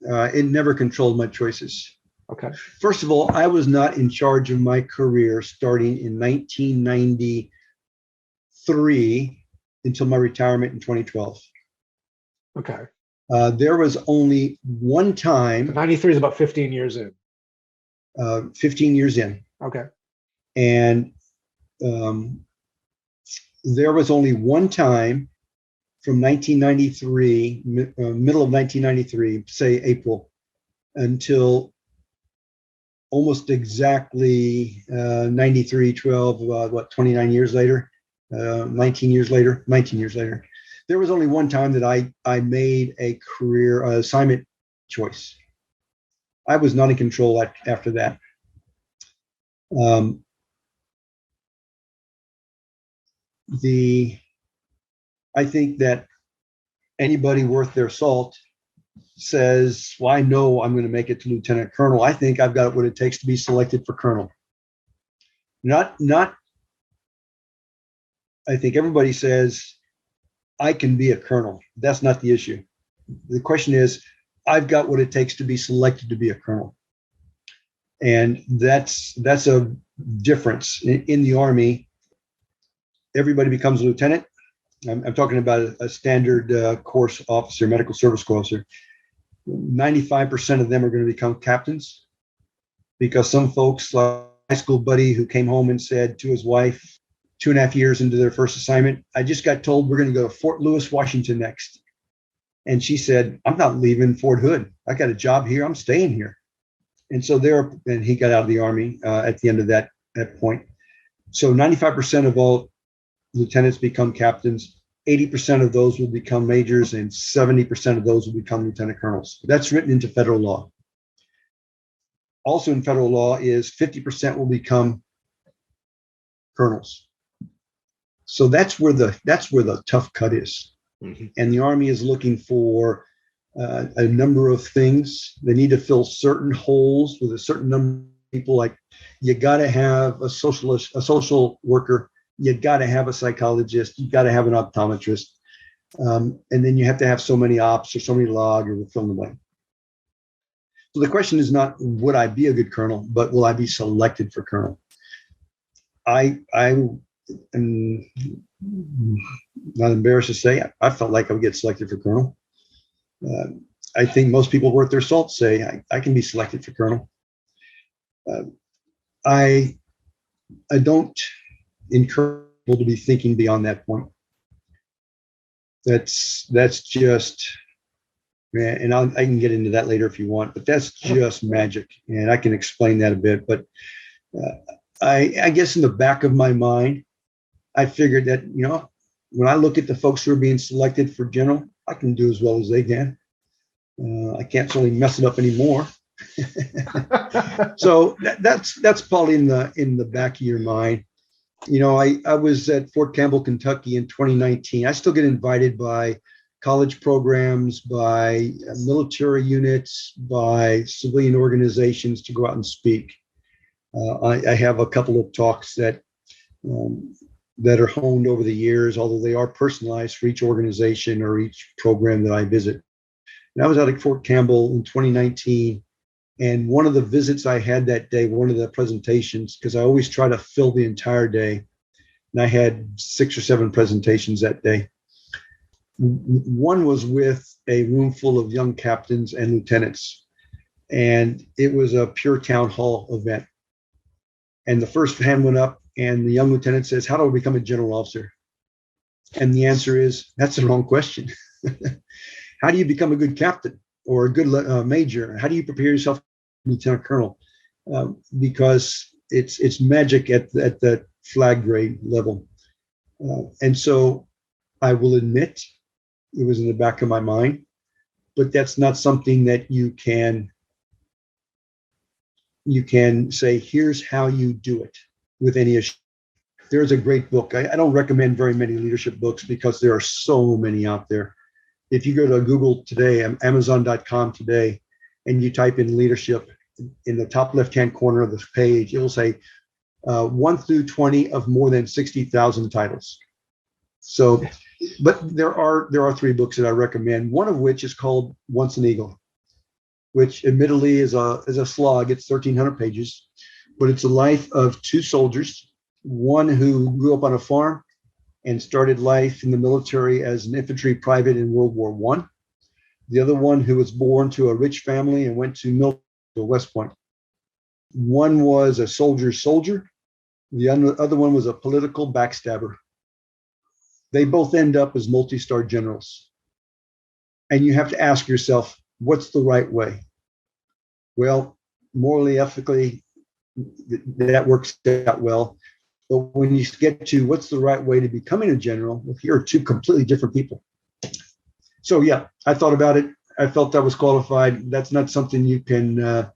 It never controlled my choices. Okay. First of all, I was not in charge of my career starting in 1993 until my retirement in 2012. Okay. There was only one time. 93 is about 15 years in. 15 years in. Okay. And there was only one time from 1993, middle of 1993, say April, until almost exactly 93, 12, 29 years later, 19 years later. There was only one time that I made a career assignment choice. I was not in control after that. I think that anybody worth their salt says, well, I know I'm going to make it to lieutenant colonel. I think I've got what it takes to be selected for colonel. Not, I think everybody says, I can be a colonel. That's not the issue. The question is, I've got what it takes to be selected to be a colonel. And that's a difference. In the Army, everybody becomes a lieutenant. I'm talking about a standard course officer, medical service corps officer. 95% of them are going to become captains, because some folks, like a high school buddy who came home and said to his wife 2.5 years into their first assignment, I just got told we're going to go to Fort Lewis, Washington next. And she said, I'm not leaving Fort Hood. I got a job here. I'm staying here. And so and he got out of the Army at the end of that point. So 95% of all lieutenants become captains. 80% of those will become majors, and 70% of those will become lieutenant colonels. That's written into federal law. Also in federal law is 50% will become colonels. So that's where the tough cut is. Mm-hmm. And the Army is looking for a number of things. They need to fill certain holes with a certain number of people. Like, you got to have a social worker. You got to have a psychologist. You got to have an optometrist. And then you have to have so many ops or so many log, or fill in the blank. So the question is not, would I be a good colonel, but will I be selected for colonel? I am not embarrassed to say I felt like I would get selected for colonel. I think most people worth their salt say I can be selected for colonel. I don't encourage people to be thinking beyond that point. That's just, and I can get into that later if you want, but that's just magic, and I can explain that a bit. But I guess in the back of my mind, I figured that, when I look at the folks who are being selected for general, I can do as well as they can. I can't certainly mess it up anymore. So that's probably in the back of your mind. I was at Fort Campbell, Kentucky in 2019. I still get invited by college programs, by military units, by civilian organizations to go out and speak. I have a couple of talks that are honed over the years, although they are personalized for each organization or each program that I visit. And I was out at Fort Campbell in 2019. And one of the visits I had that day, one of the presentations, because I always try to fill the entire day, and I had 6 or 7 presentations that day. One was with a room full of young captains and lieutenants, and it was a pure town hall event. And the first hand went up, and the young lieutenant says, how do I become a general officer? And the answer is, that's the wrong question. How do you become a good captain or a good major? How do you prepare yourself lieutenant colonel? Because it's magic at that flag grade level. And so I will admit It was in the back of my mind, but that's not something that you can say, here's how you do it with any issue. There's a great book. I don't recommend very many leadership books because there are so many out there. If you go to Google today, Amazon.com today, and you type in leadership, in the top left-hand corner of the page, it will say 1 through 20 of more than 60,000 titles. So, but there are 3 books that I recommend, one of which is called Once an Eagle, which admittedly is a slog. It's 1,300 pages, but it's the life of 2 soldiers, one who grew up on a farm and started life in the military as an infantry private in World War I. The other one who was born to a rich family and went to West Point. One was a soldier's soldier. The other one was a political backstabber. They both end up as multi-star generals. And you have to ask yourself, what's the right way? Well, morally, ethically, that works out well. But when you get to what's the right way to becoming a general, well, here are 2 completely different people. So yeah, I thought about it. I felt I was qualified. That's not something you can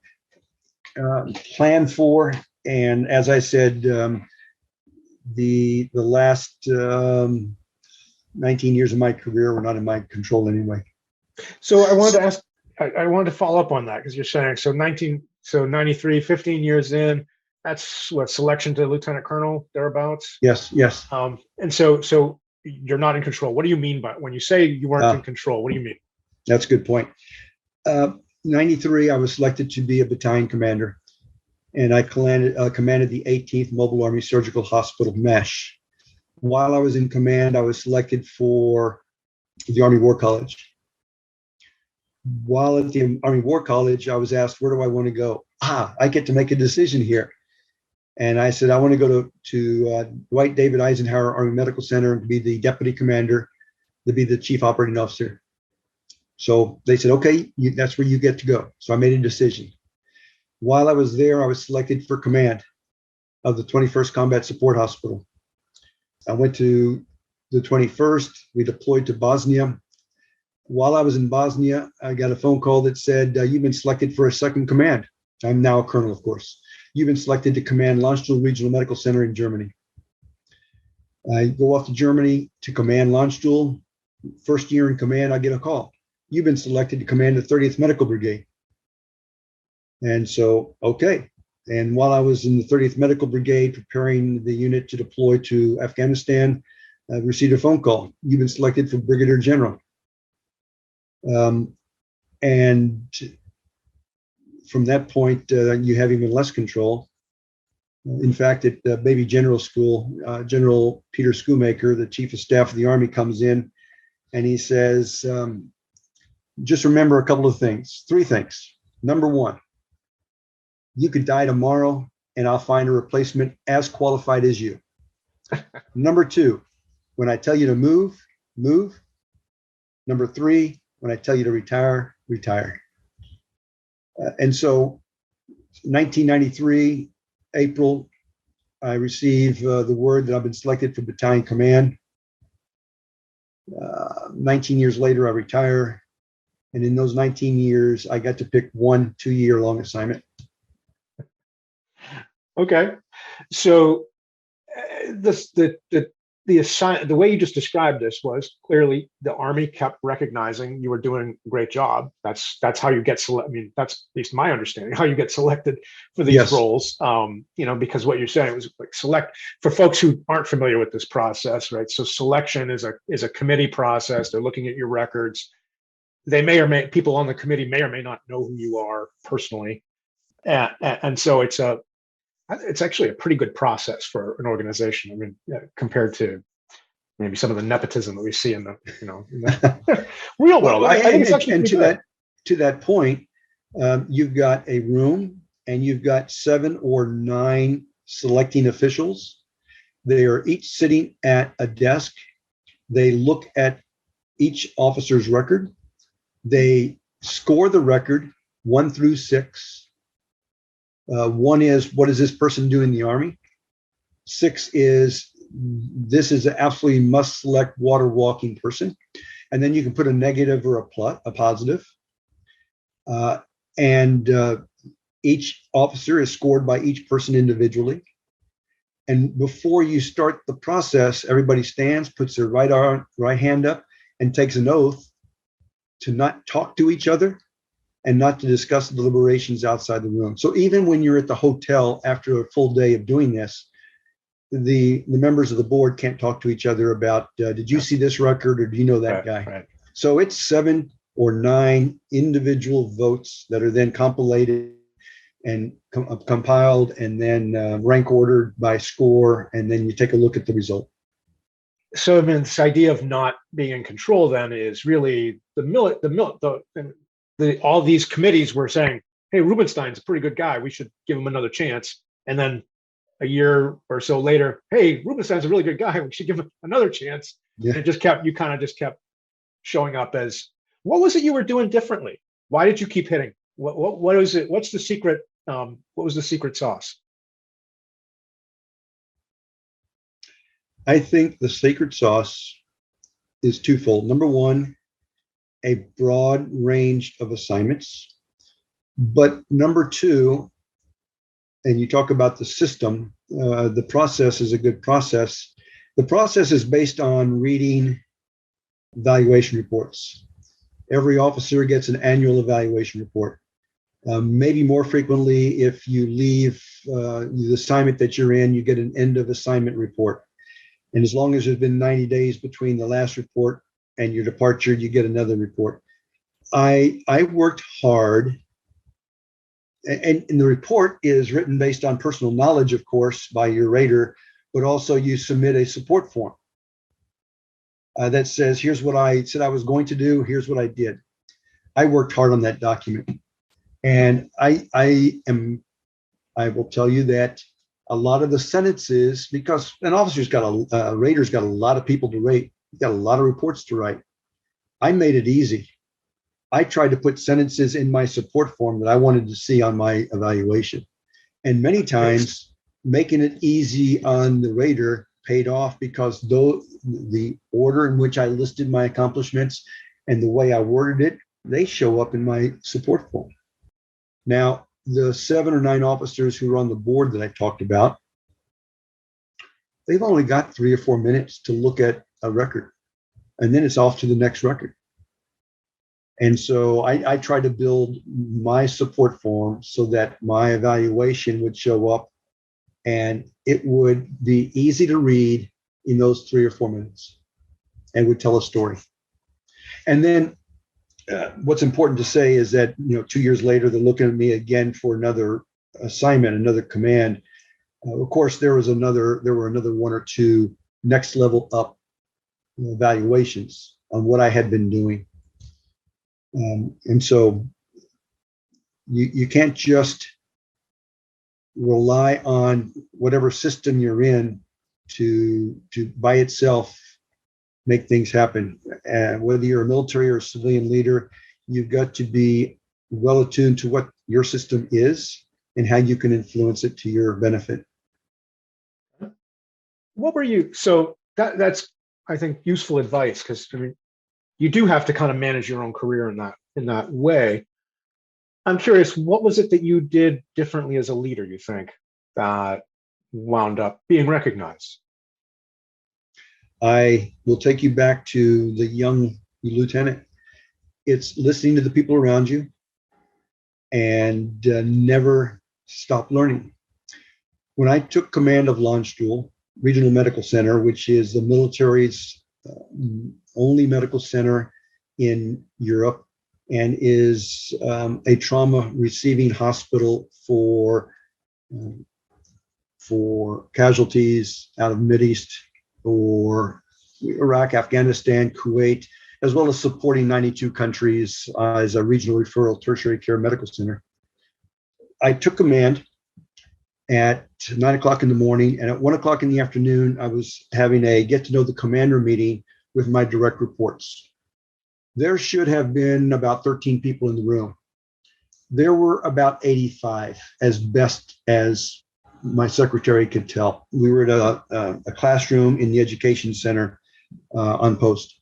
plan for. And as I said, the last 19 years of my career were not in my control anyway. So I wanted to ask, I wanted to follow up on that, because you're saying, so 93, 15 years in, that's what, selection to lieutenant colonel, thereabouts? Yes. And so you're not in control. What do you mean by, when you say you weren't in control, what do you mean? That's a good point. 93, I was selected to be a battalion commander, and I commanded the 18th Mobile Army Surgical Hospital, MESH. While I was in command, I was selected for the Army War College. While at the Army War College, I was asked, where do I want to go? I get to make a decision here. And I said, I want to go to Dwight David Eisenhower Army Medical Center and be the deputy commander, to be the chief operating officer. So they said, okay, that's where you get to go. So I made a decision. While I was there, I was selected for command of the 21st Combat Support Hospital. I went to the 21st. We deployed to Bosnia. While I was in Bosnia, I got a phone call that said, you've been selected for a second command. I'm now a colonel, of course. You've been selected to command Landstuhl Regional Medical Center in Germany. I go off to Germany to command Landstuhl. First year in command, I get a call. You've been selected to command the 30th Medical Brigade. And so, okay. And while I was in the 30th Medical Brigade preparing the unit to deploy to Afghanistan, I received a phone call. You've been selected for Brigadier General. And from that point, you have even less control. In fact, at Baby General School, General Peter Schoolmaker, the Chief of Staff of the Army, comes in and he says, just remember a couple of things, 3 things. Number 1, you could die tomorrow and I'll find a replacement as qualified as you. Number 2, when I tell you to move, move. Number 3, when I tell you to retire, retire. And so 1993, April, I receive the word that I've been selected for battalion command. 19 years later, I retire. And in those 19 years, I got to pick 1 2-year long assignment. Okay. So the way you just described this was clearly the Army kept recognizing you were doing a great job. That's how you get selected. I mean, that's at least my understanding, how you get selected for these roles. Because what you're saying was like select, for folks who aren't familiar with this process, right? So selection is a committee process. They're looking at your records. They people on the committee may or may not know who you are personally. And so it's actually a pretty good process for an organization. I mean, compared to maybe some of the nepotism that we see in the real world. I think it's actually to that point, you've got a room and you've got 7 or 9 selecting officials. They are each sitting at a desk. They look at each officer's record. They score the record 1 through 6. 1 is, what does this person do in the Army? 6 is, this is an absolutely must select water walking person. And then you can put a negative or a positive. And each officer is scored by each person individually. And before you start the process, everybody stands, puts their right hand up, and takes an oath to not talk to each other and not to discuss deliberations outside the room. So even when you're at the hotel after a full day of doing this, the members of the board can't talk to each other about, did you see this record or do you know that guy? Right. So it's 7 or 9 individual votes that are then compilated and compiled and then rank ordered by score, and then you take a look at the result. So I mean, this idea of not being in control then is really all these committees were saying, hey, Rubenstein's a pretty good guy, we should give him another chance. And then a year or so later, hey, Rubenstein's a really good guy, we should give him another chance. Yeah. And you kind of just kept showing up as, what was it you were doing differently? Why did you keep hitting? What is it? What's the secret? What was the secret sauce? I think the secret sauce is twofold. Number one, a broad range of assignments. But number two, and you talk about the system, the process is a good process. The process is based on reading evaluation reports. Every officer gets an annual evaluation report. Maybe more frequently, if you leave the assignment that you're in, you get an end of assignment report. And as long as there's been 90 days between the last report and your departure, you get another report. I worked hard, and the report is written based on personal knowledge, of course, by your rater, but also you submit a support form that says, here's what I said I was going to do, here's what I did. I worked hard on that document. And I will tell you that a lot of the sentences, because an officer's got a rater's got a lot of people to rate, got a lot of reports to write. I made it easy. I tried to put sentences in my support form that I wanted to see on my evaluation. And many times making it easy on the rater paid off, because though the order in which I listed my accomplishments and the way I worded it, they show up in my support form. Now, the 7 or 9 officers who are on the board that I talked about, they've only got 3 or 4 minutes to look at a record, and then it's off to the next record. And so I try to build my support form so that my evaluation would show up and it would be easy to read in those 3 or 4 minutes and would tell a story. And then what's important to say is that, 2 years later, they're looking at me again for another assignment, another command. Of course, there were another 1 or 2 next level up evaluations on what I had been doing. And so you can't just rely on whatever system you're in to by itself make things happen. Whether you're a military or a civilian leader, you've got to be well attuned to what your system is and how you can influence it to your benefit. What were you? So that's, I think, useful advice, because I mean, you do have to kind of manage your own career in that way. I'm curious, what was it that you did differently as a leader, you think, that wound up being recognized? I will take you back to the young lieutenant. It's listening to the people around you and never stop learning. When I took command of Landstuhl Regional Medical Center, which is the military's only medical center in Europe and is a trauma receiving hospital for casualties out of Mideast or Iraq, Afghanistan, Kuwait, as well as supporting 92 countries as a regional referral tertiary care medical center. I took command at 9 o'clock in the morning, and at 1 o'clock in the afternoon, I was having a get to know the commander meeting with my direct reports. There should have been about 13 people in the room. There were about 85, as best as my secretary could tell. We were at a classroom in the education center on post.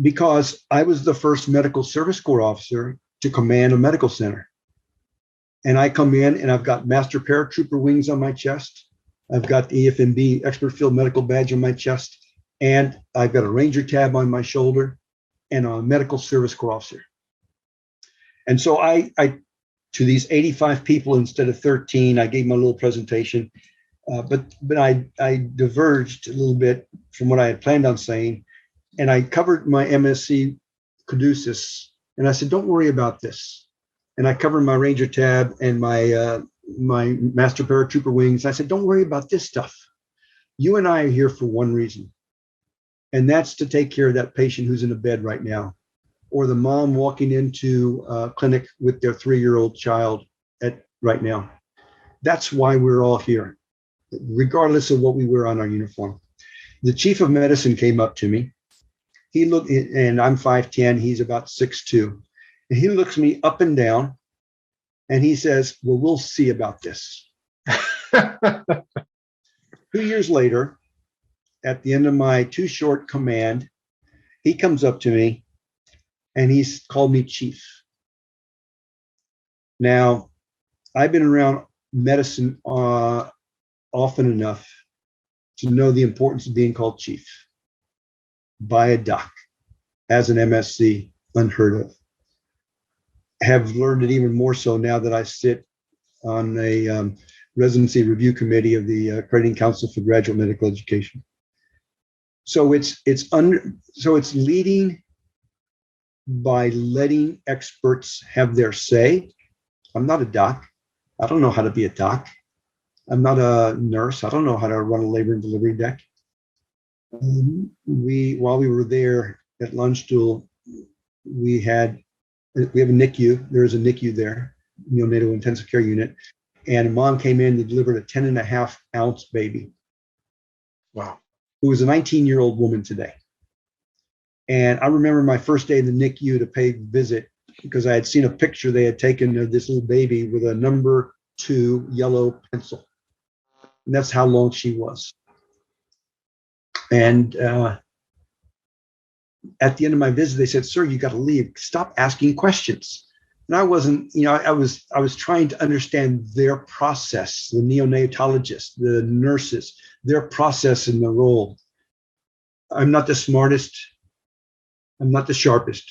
because I was the first medical service corps officer to command a medical center. And I come in and I've got master paratrooper wings on my chest. I've got the EFMB expert field medical badge on my chest. And I've got a ranger tab on my shoulder and a medical service corps officer. And so I to these 85 people instead of 13, I gave my little presentation. But I diverged a little bit from what I had planned on saying. And I covered my MSc caduceus. And I said, don't worry about this. And I covered my ranger tab and my master paratrooper wings. I said, don't worry about this stuff. You and I are here for one reason. And that's to take care of that patient who's in a bed right now, or the mom walking into a clinic with their 3-year-old child right now. That's why we're all here, regardless of what we wear on our uniform. The chief of medicine came up to me. He looked, and I'm 5'10", he's about 6'2". And he looks me up and down and he says, well, we'll see about this. 2 years later, at the end of my too short command, he comes up to me and he's called me chief. Now, I've been around medicine often enough to know the importance of being called chief by a doc as an MSc, unheard of. Have learned it even more so now that I sit on a residency review committee of the Accrediting Council for Graduate Medical Education. So it's leading by letting experts have their say. I'm not a doc. I don't know how to be a doc. I'm not a nurse. I don't know how to run a labor and delivery deck. While we were there at Landstuhl, we have a NICU. There's a NICU there, neonatal intensive care unit. And a mom came in and delivered a 10.5-ounce baby. Wow. Who was a 19-year-old woman today. And I remember my first day in the NICU to pay visit because I had seen a picture they had taken of this little baby with a number 2 yellow pencil. And that's how long she was. And at the end of my visit, they said, sir, you got to leave. Stop asking questions. And I wasn't, I was trying to understand their process, the neonatologists, the nurses, their process in the role. I'm not the smartest. I'm not the sharpest.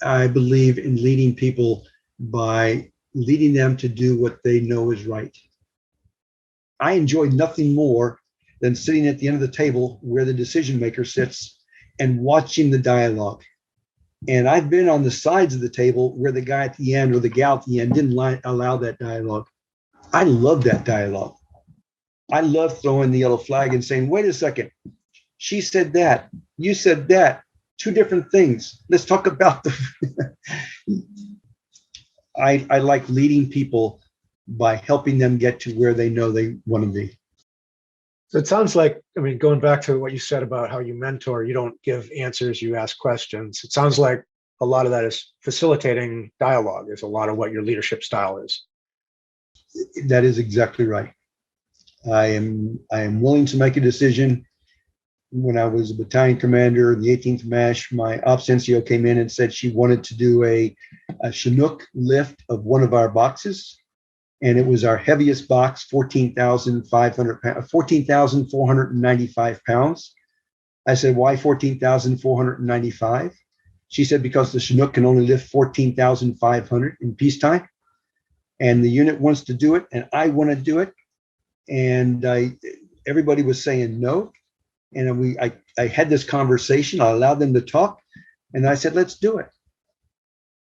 I believe in leading people by leading them to do what they know is right. I enjoy nothing more than sitting at the end of the table where the decision maker sits and watching the dialogue. And I've been on the sides of the table where the guy at the end or the gal at the end didn't allow that dialogue. I love that dialogue. I love throwing the yellow flag and saying, wait a second, she said that, you said that, 2 different things. Let's talk about the... I like leading people by helping them get to where they know they want to be. So it sounds like, going back to what you said about how you mentor, you don't give answers, you ask questions. It sounds like a lot of that is facilitating dialogue, is a lot of what your leadership style is. That is exactly right. I am willing to make a decision. When I was a battalion commander in the 18th MASH, my ops NCO came in and said she wanted to do a Chinook lift of one of our boxes. And it was our heaviest box, 14,495 pounds. I said, why 14,495? She said, because the Chinook can only lift 14,500 in peacetime. And the unit wants to do it, and I want to do it. And everybody was saying no. And I had this conversation. I allowed them to talk. And I said, let's do it.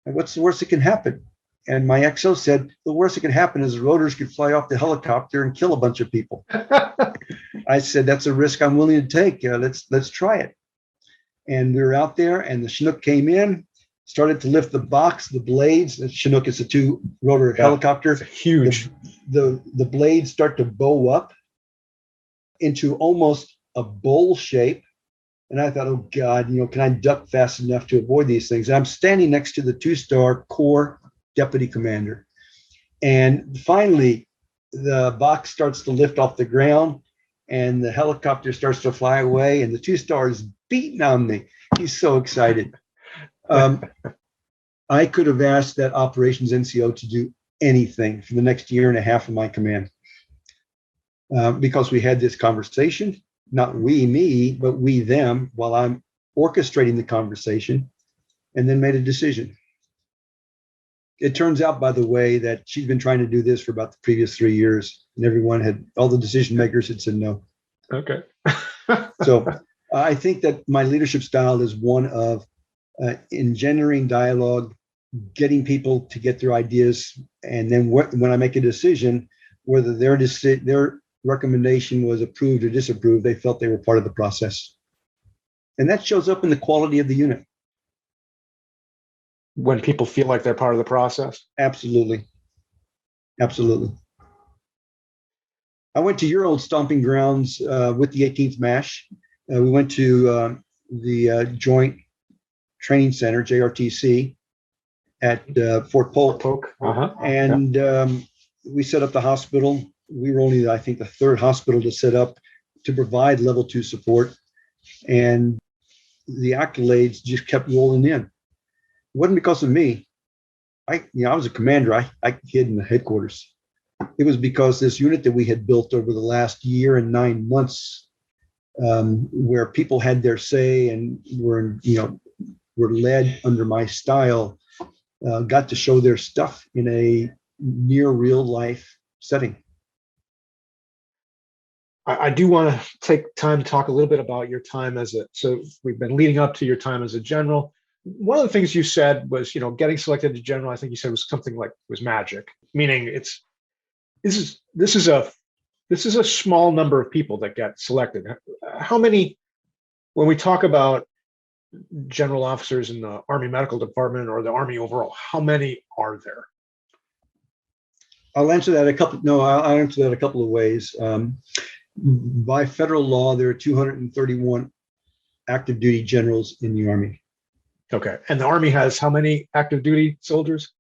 And what's the worst that can happen? And my XO said, the worst that could happen is the rotors could fly off the helicopter and kill a bunch of people. I said, that's a risk I'm willing to take. Let's try it. And we were out there, and the Chinook came in, started to lift the box, the blades. The Chinook is a 2-rotor helicopter. It's huge. The blades start to bow up into almost a bowl shape. And I thought, oh God, can I duck fast enough to avoid these things? And I'm standing next to the 2-star Corps deputy commander. And finally, the box starts to lift off the ground and the helicopter starts to fly away, and the 2 stars beating on me. He's so excited. I could have asked that operations NCO to do anything for the next year and a half of my command, because we had this conversation, not we, me, but we, them, while I'm orchestrating the conversation, and then made a decision. It turns out, by the way, that she's been trying to do this for about the previous 3 years, and all the decision makers had said no. Okay. So I think that my leadership style is one of engendering dialogue, getting people to get their ideas, and then when I make a decision, whether their recommendation was approved or disapproved, they felt they were part of the process. And that shows up in the quality of the unit. When people feel like they're part of the process? Absolutely. Absolutely. I went to your old stomping grounds with the 18th MASH. We went to the Joint Training Center, JRTC, at Fort Polk. And we set up the hospital. We were only, I think, the third hospital to set up to provide level 2 support. And the accolades just kept rolling in. It wasn't because of me. I was a commander. I hid in the headquarters. It was because this unit that we had built over the last year and 9 months, where people had their say and were led under my style, got to show their stuff in a near real life setting. I do want to take time to talk a little bit about your time so we've been leading up to your time as a general. One of the things you said was, getting selected as general, I think you said was something like was magic, meaning this is a small number of people that get selected. How many, when we talk about general officers in the Army Medical Department or the Army overall, how many are there? I'll answer that I'll answer that a couple of ways. By federal law, there are 231 active duty generals in the Army. Okay. And the Army has how many active duty soldiers?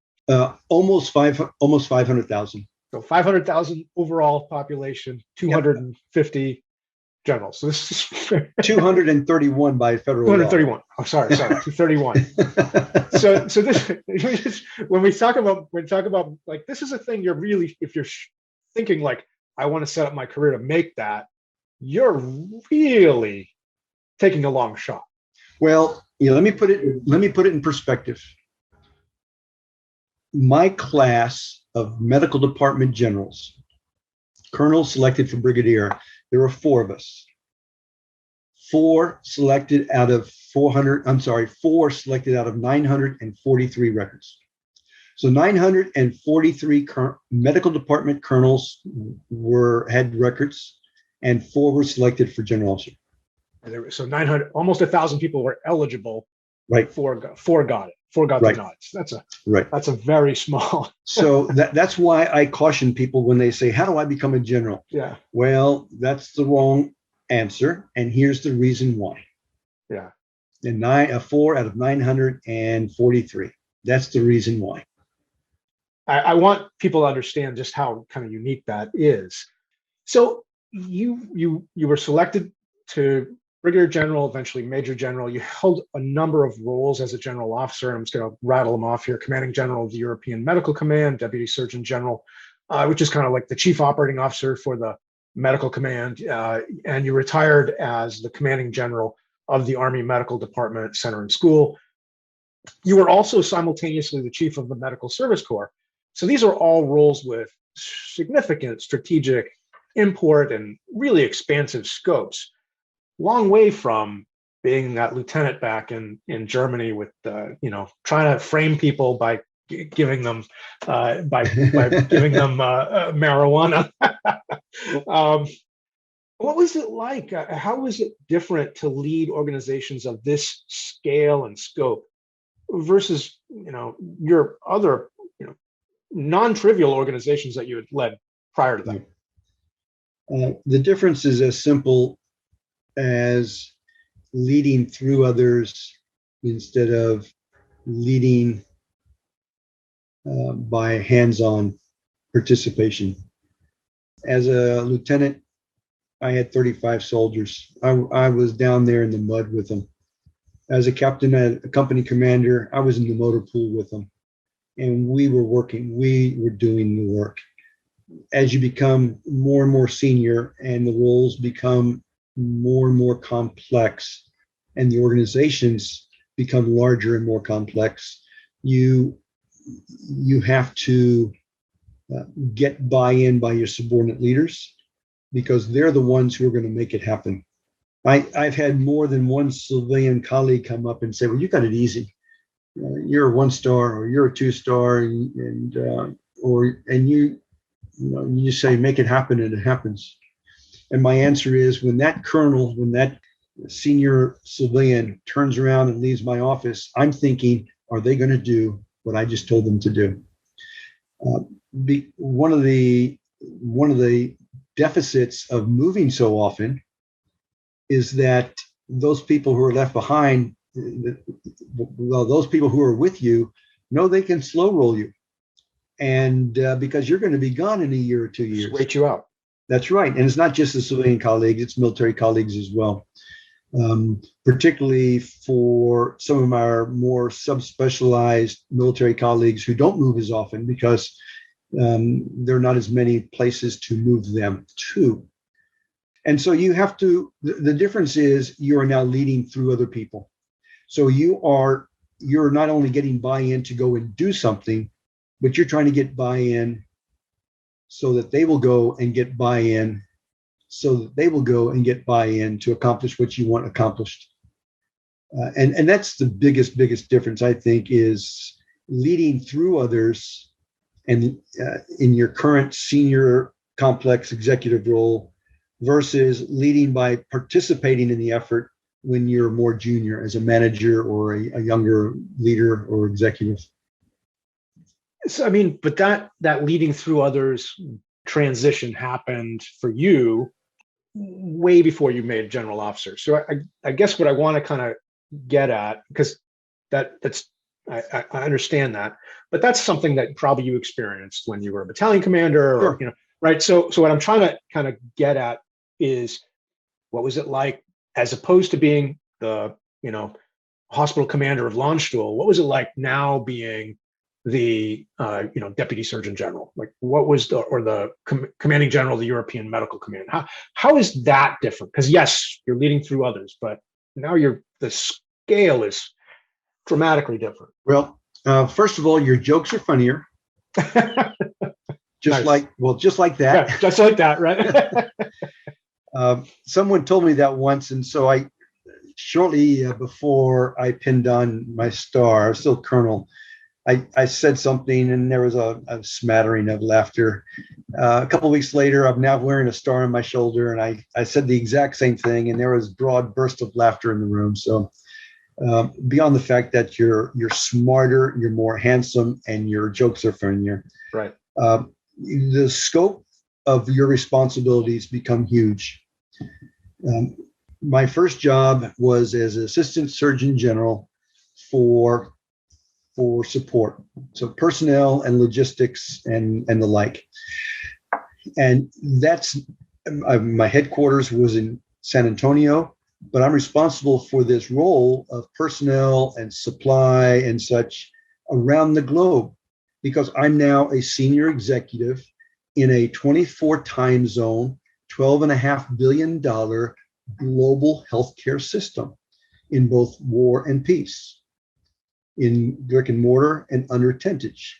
Almost 500,000. So 500,000 overall population, 250 generals. So this is 231 by federal 231. law. Oh, sorry, 231. so this, when we talk about like, this is a thing you're really, if you're thinking like, I want to set up my career to make that, you're really taking a long shot. Well, let me put it in perspective. My class of medical department generals, colonels selected for brigadier, there were 4 of us. 4 selected out of 943 records. So 943 medical department colonels had records, and 4 were selected for general officer. So 900, almost 1,000 people were eligible. Right. 4 got it. 4 got right. the nods. That's a very small. So that's why I caution people when they say, "How do I become a general?" Yeah. Well, that's the wrong answer, and here's the reason why. Yeah. And 4 out of 943. That's the reason why. I want people to understand just how kind of unique that is. So you were selected to brigadier general, eventually major general. You held a number of roles as a general officer. I'm just going to rattle them off here. Commanding general of the European Medical Command, deputy surgeon general, which is kind of like the chief operating officer for the medical command. And you retired as the commanding general of the Army Medical Department Center and School. You were also simultaneously the chief of the Medical Service Corps. So these are all roles with significant strategic import and really expansive scopes. Long way from being that lieutenant back in Germany with trying to frame people by giving them marijuana. What was it like? How was it different to lead organizations of this scale and scope versus your other non-trivial organizations that you had led prior to that? The difference is as simple as leading through others instead of leading by hands-on participation. As a lieutenant, I had 35 soldiers. I was down there in the mud with them. As a captain, a company commander, I was in the motor pool with them. And we were working, we were doing the work. As you become more and more senior and the roles become more and more complex and the organizations become larger and more complex, you have to get buy-in by your subordinate leaders because they're the ones who are going to make it happen. I've had more than one civilian colleague come up and say, well, you got it easy. You're a 1-star or you're a 2-star and you say, make it happen, and it happens. And my answer is when that colonel, when that senior civilian turns around and leaves my office, I'm thinking, are they going to do what I just told them to do? One of the deficits of moving so often is that those people who are left behind, well, those people who are with you know they can slow roll you. And because you're going to be gone in a year or 2 years. Just wait you out. That's right. And it's not just the civilian colleagues, it's military colleagues as well. Particularly for some of our more subspecialized military colleagues who don't move as often because there are not as many places to move them to. And so you have to, the difference is you are now leading through other people. So you're not only getting buy-in to go and do something, but you're trying to get buy-in so that they will go and get buy-in, so that they will go and get buy-in to accomplish what you want accomplished. And that's the biggest difference, I think, is leading through others and in your current senior complex executive role versus leading by participating in the effort when you're more junior as a manager or a younger leader or executive. So, I mean, but that leading through others transition happened for you way before you made a general officer. So I guess what I want to kind of get at, because that's I understand that, but that's something that probably you experienced when you were a battalion commander, or Sure. Right. So what I'm trying to kind of get at is, what was it like as opposed to being the hospital commander of Landstuhl? What was it like now being the deputy surgeon general? Like, what was the commanding general of the European Medical Command? How is that different? Because yes, you're leading through others, but now the scale is dramatically different. Well, first of all, your jokes are funnier. Just Nice. just like that. Yeah, just like that, right? Someone told me that once, and so I shortly before I pinned on my star, I was still colonel. I said something, and there was a smattering of laughter. A couple of weeks later, I'm now wearing a star on my shoulder, and I said the exact same thing, and there was broad burst of laughter in the room. So beyond the fact that you're smarter, you're more handsome, and your jokes are funnier, Right. The scope of your responsibilities become huge. My first job was as assistant surgeon general for support, so personnel and logistics and the like. And that's my headquarters was in San Antonio, but I'm responsible for this role of personnel and supply and such around the globe, because I'm now a senior executive in a 24 time zone, $12.5 billion global healthcare system in both war and peace, in brick and mortar and under tentage.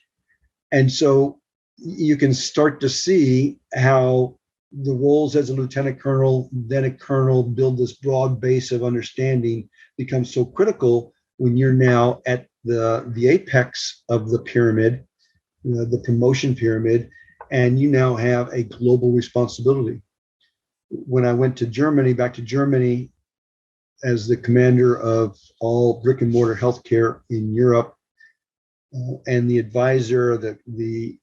And so you can start to see how the roles as a lieutenant colonel, then a colonel, build this broad base of understanding becomes so critical when you're now at the apex of the pyramid, the promotion pyramid, and you now have a global responsibility. When I went to Germany, back to Germany, as the commander of all brick and mortar healthcare in Europe, and the advisor, the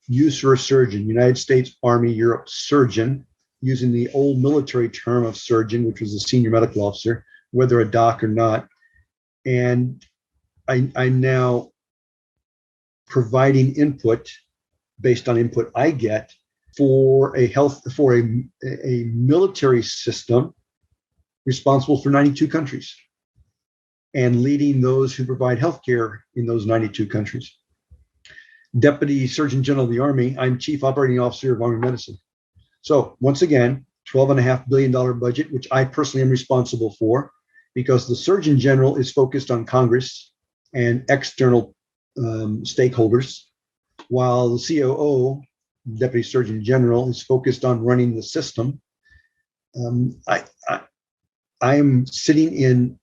USUR surgeon, United States Army Europe surgeon, using the old military term of surgeon, which was a senior medical officer, whether a doc or not. And I'm now providing input based on input I get for a military system responsible for 92 countries and leading those who provide healthcare in those 92 countries. Deputy Surgeon General of the Army, I'm Chief Operating Officer of Army Medicine. So once again, $12.5 billion budget, which I personally am responsible for, because the Surgeon General is focused on Congress and external stakeholders, while the COO, Deputy Surgeon General, is focused on running the system. I am sitting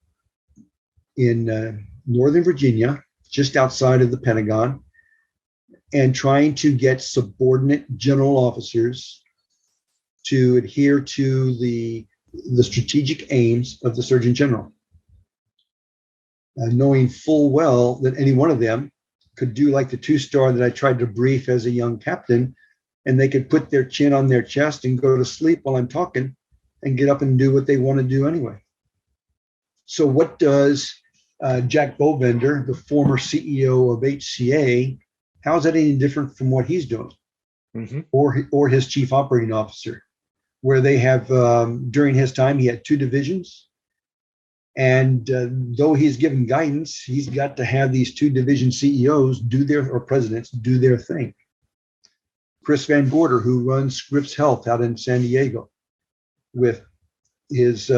in Northern Virginia, just outside of the Pentagon, and trying to get subordinate general officers to adhere to the strategic aims of the Surgeon General, knowing full well that any one of them could do like the two-star that I tried to brief as a young captain, and they could put their chin on their chest and go to sleep while I'm talking and get up and do what they want to do anyway. So what does Jack Bovender, the former CEO of HCA, how's that any different from what he's doing? Mm-hmm. Or his chief operating officer, where they have, during his time, he had 2 divisions. And though he's given guidance, he's got to have these 2 division CEOs or presidents do their thing. Chris Van Gorder, who runs Scripps Health out in San Diego with his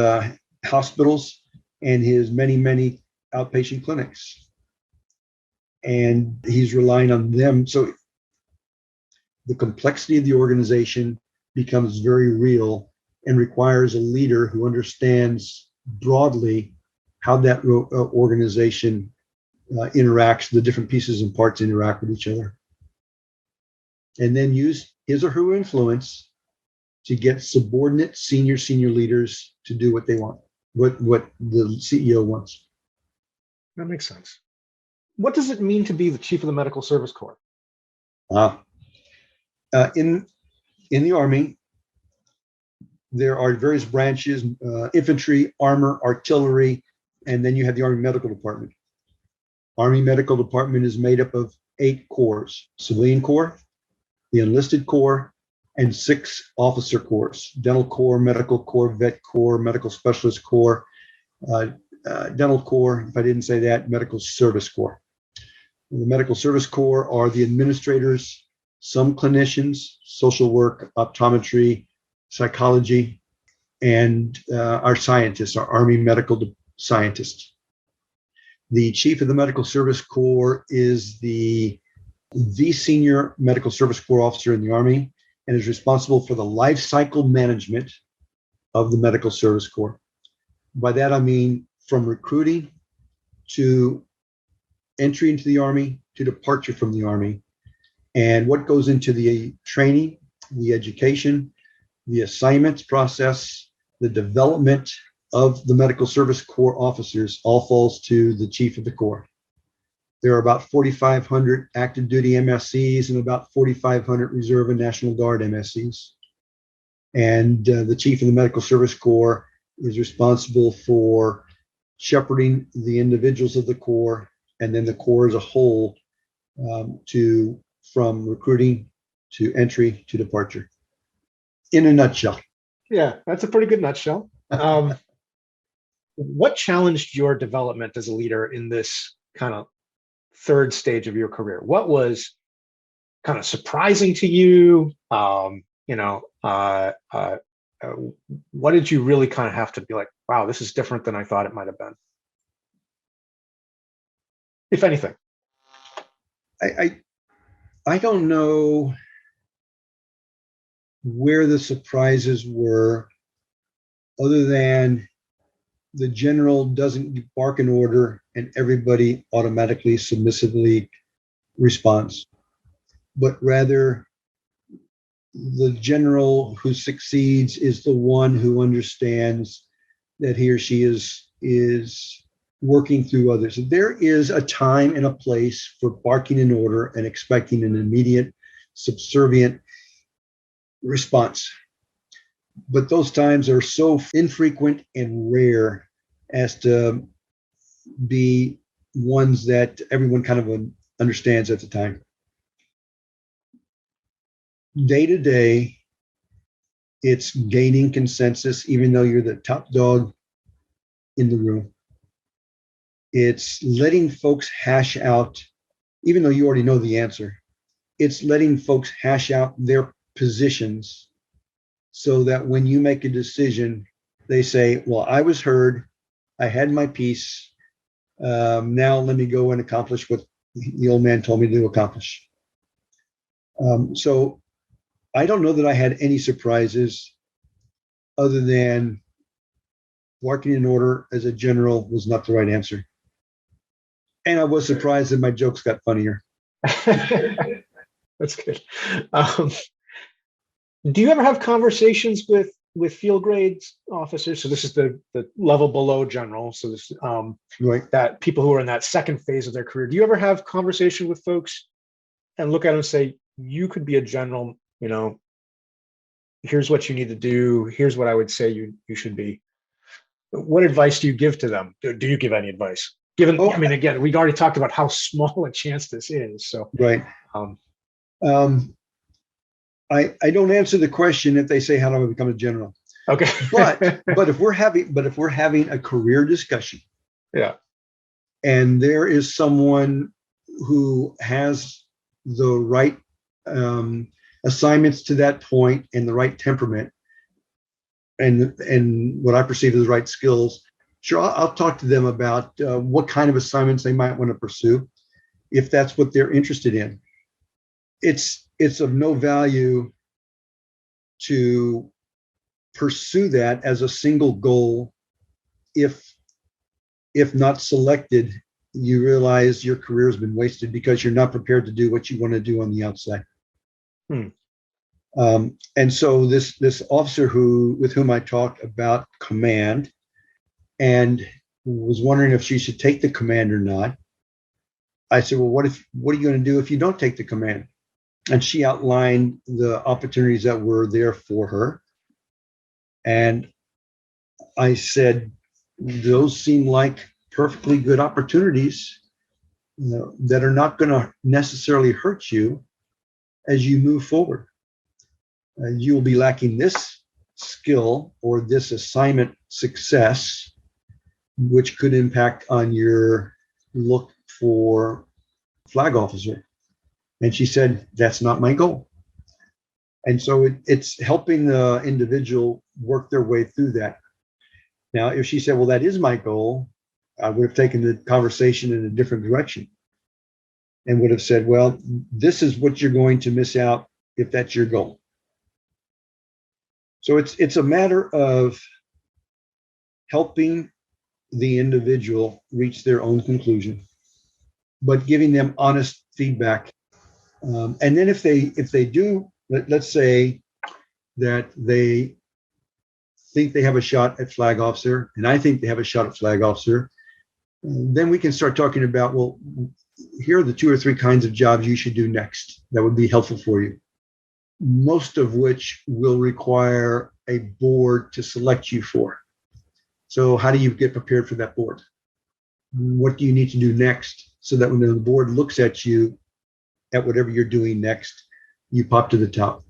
hospitals and his many, many outpatient clinics. And he's relying on them. So the complexity of the organization becomes very real and requires a leader who understands broadly how that organization interacts, the different pieces and parts interact with each other. And then use his or her influence to get subordinate senior leaders to do what they want, what the CEO wants. That makes sense. What does it mean to be the chief of the Medical Service Corps? In the Army, there are various branches, infantry, armor, artillery, and then you have the Army Medical Department. Army Medical Department is made up of 8 corps: Civilian Corps, the Enlisted Corps, and 6 officer corps: Dental Corps, Medical Corps, Vet Corps, Medical Specialist Corps, Dental Corps, if I didn't say that, Medical Service Corps. The Medical Service Corps are the administrators, some clinicians, social work, optometry, psychology, and our scientists, our Army medical scientists. The chief of the Medical Service Corps is the senior Medical Service Corps officer in the Army and is responsible for the life cycle management of the Medical Service Corps. By that, I mean from recruiting to entry into the Army to departure from the Army, and what goes into the training, the education, the assignments process, the development of the Medical Service Corps officers all falls to the chief of the Corps. There are about 4,500 active duty MSCs and about 4,500 Reserve and National Guard MSCs. And the chief of the Medical Service Corps is responsible for shepherding the individuals of the Corps and then the Corps as a whole from recruiting to entry to departure. In a nutshell. Yeah, that's a pretty good nutshell. What challenged your development as a leader in this kind of third stage of your career? What was kind of surprising to you? What did you really kind of have to be like, wow, this is different than I thought it might have been? If anything. I don't know where the surprises were, other than the general doesn't bark an order and everybody automatically submissively responds, but rather the general who succeeds is the one who understands that he or she is working through others. There is a time and a place for barking an order and expecting an immediate, subservient response. But those times are so infrequent and rare as to be ones that everyone kind of understands at the time. day to day, it's gaining consensus, even though you're the top dog in the room. It's letting folks hash out, even though you already know the answer. It's letting folks hash out their positions so that when you make a decision, they say, well, I was heard, I had my piece. Now let me go and accomplish what the old man told me to accomplish. So I don't know that I had any surprises other than barking in order as a general was not the right answer. And I was surprised that my jokes got funnier. That's good. Do you ever have conversations with field grades officers? So this is the level below general. So this Right. that people who are in that second phase of their career. Do you ever have conversation with folks and look at them and say, you could be a general, here's what you need to do. Here's what I would say you should be. What advice do you give to them? Do you give any advice? Given, I mean, again, we already talked about how small a chance this is. So Right. I don't answer the question if they say, how do I become a general? Okay. but if we're having a career discussion, yeah, and there is someone who has the right assignments to that point and the right temperament and what I perceive as the right skills, sure, I'll talk to them about what kind of assignments they might want to pursue if that's what they're interested in. It's of no value to pursue that as a single goal if not selected, you realize your career has been wasted because you're not prepared to do what you want to do on the outside. And so this officer with whom I talked about command and was wondering if she should take the command or not. I said, well, what are you going to do if you don't take the command? And she outlined the opportunities that were there for her. And I said, those seem like perfectly good opportunities that are not going to necessarily hurt you as you move forward. You will be lacking this skill or this assignment success, which could impact on your look for flag officer. And she said, that's not my goal. And so it's helping the individual work their way through that. Now, if she said, well, that is my goal, I would have taken the conversation in a different direction and would have said, well, this is what you're going to miss out if that's your goal. So it's a matter of helping the individual reach their own conclusion, but giving them honest feedback. And then if they do, let's say that they think they have a shot at flag officer, and I think they have a shot at flag officer, then we can start talking about, well, here are the 2 or 3 kinds of jobs you should do next that would be helpful for you, most of which will require a board to select you for. So how do you get prepared for that board? What do you need to do next so that when the board looks at you at whatever you're doing next, you pop to the top?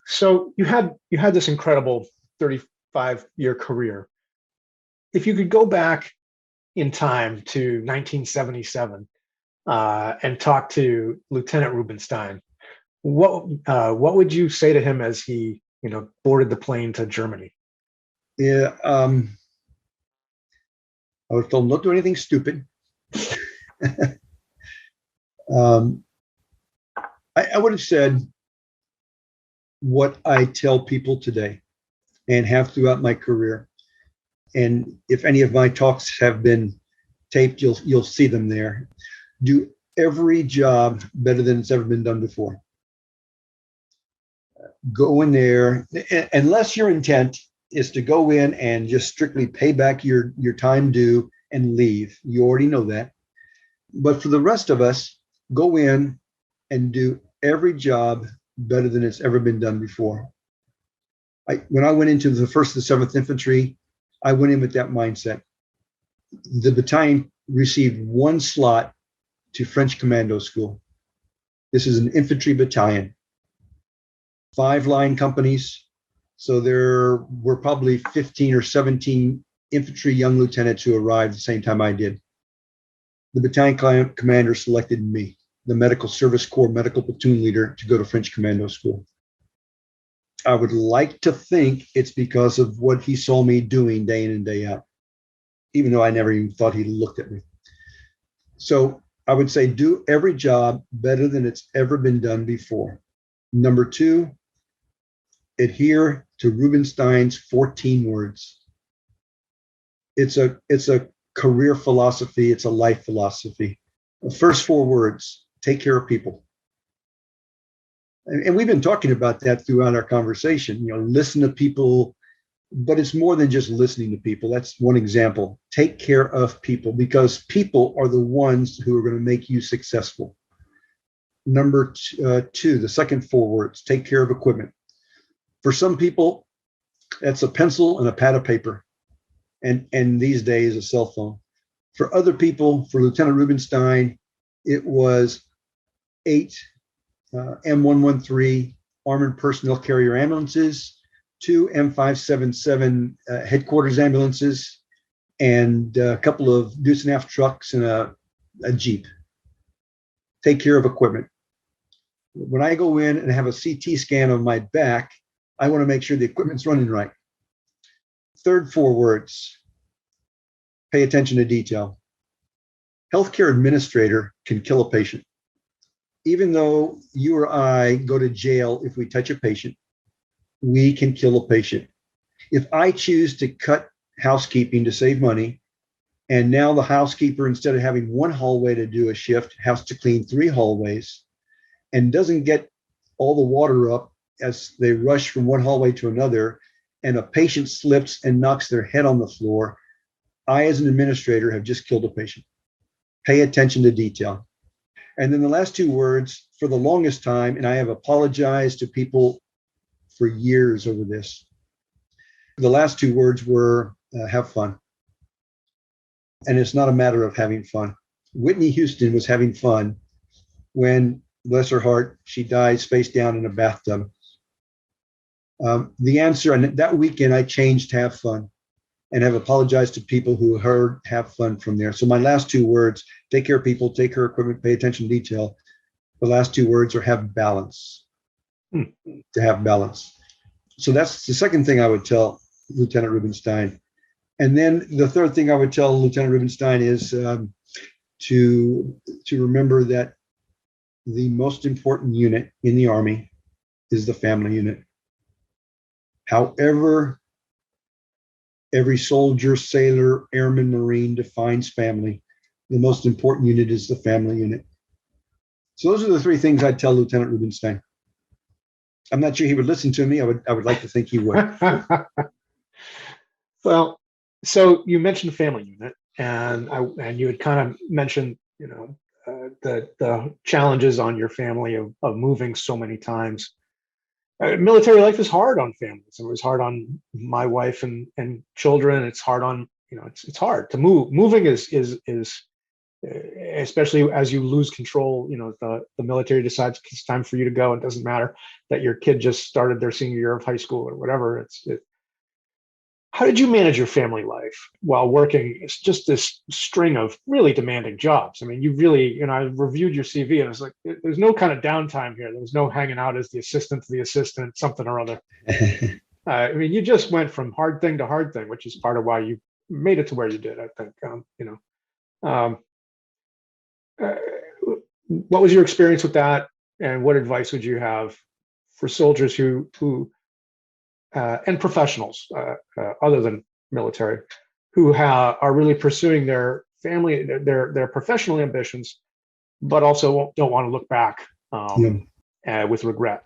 So you had this incredible 35-year career. If you could go back in time to 1977 and talk to Lieutenant Rubenstein, what would you say to him as he boarded the plane to Germany? Yeah, I was told not to do anything stupid. I would have said what I tell people today and have throughout my career. And if any of my talks have been taped, you'll see them there. Do every job better than it's ever been done before. Go in there, unless your intent is to go in and just strictly pay back your time due and leave. You already know that. But for the rest of us, go in and do every job better than it's ever been done before. When I went into the 1st and 7th Infantry, I went in with that mindset. The battalion received 1 slot to French Commando School. This is an infantry battalion. 5-line companies. So there were probably 15 or 17 infantry young lieutenants who arrived the same time I did. The battalion commander selected me, the Medical Service Corps medical platoon leader, to go to French Commando School. I would like to think it's because of what he saw me doing day in and day out, even though I never even thought he looked at me. So I would say do every job better than it's ever been done before. Number 2, adhere to Rubenstein's 14 words. It's a career philosophy. It's a life philosophy. The first 4 words: take care of people. And we've been talking about that throughout our conversation. Listen to people, but it's more than just listening to people. That's one example. Take care of people, because people are the ones who are going to make you successful. Number 2, the second 4 words: take care of equipment. For some people, that's a pencil and a pad of paper, and these days a cell phone. For other people, for Lieutenant Rubenstein, it was 8 M113 armored personnel carrier ambulances, 2 M577 headquarters ambulances, and a couple of deuce and a half trucks and a Jeep. Take care of equipment. When I go in and have a CT scan of my back, I want to make sure the equipment's running right. Third 4 words: pay attention to detail. Healthcare administrator can kill a patient. Even though you or I go to jail if we touch a patient, we can kill a patient. If I choose to cut housekeeping to save money, and now the housekeeper, instead of having 1 hallway to do a shift, has to clean 3 hallways and doesn't get all the water up as they rush from 1 hallway to another, and a patient slips and knocks their head on the floor, I, as an administrator, have just killed a patient. Pay attention to detail. And then the last 2 words, for the longest time, and I have apologized to people for years over this, the last 2 words were have fun. And it's not a matter of having fun. Whitney Houston was having fun when, bless her heart, she dies face down in a bathtub. The answer, and that weekend I changed have fun, and have apologized to people who heard have fun from there. So my last 2 words: take care of people, take care of equipment, pay attention to detail. The last 2 words are have balance. To have balance. So that's the second thing I would tell Lieutenant Rubenstein. And then the third thing I would tell Lieutenant Rubenstein is to remember that the most important unit in the Army is the family unit. However, every soldier, sailor, airman, Marine defines family, the most important unit is the family unit. So those are the 3 things I'd tell Lieutenant Rubenstein. I'm not sure he would listen to me. I would like to think he would. Well, so you mentioned family unit, and you had kind of mentioned, the challenges on your family of moving so many times. Military life is hard on families. It was hard on my wife and children. It's hard on, it's hard to move. Moving is especially as you lose control. The military decides it's time for you to go. It doesn't matter that your kid just started their senior year of high school or whatever. How did you manage your family life while working? It's just this string of really demanding jobs. I mean, you really, I reviewed your CV and it's like, there's no kind of downtime here. There was no hanging out as the assistant to the assistant, something or other. I mean, you just went from hard thing to hard thing, which is part of why you made it to where you did, I think. What was your experience with that? And what advice would you have for soldiers who and professionals other than military who are really pursuing their family, their professional ambitions, but also don't want to look back with regret?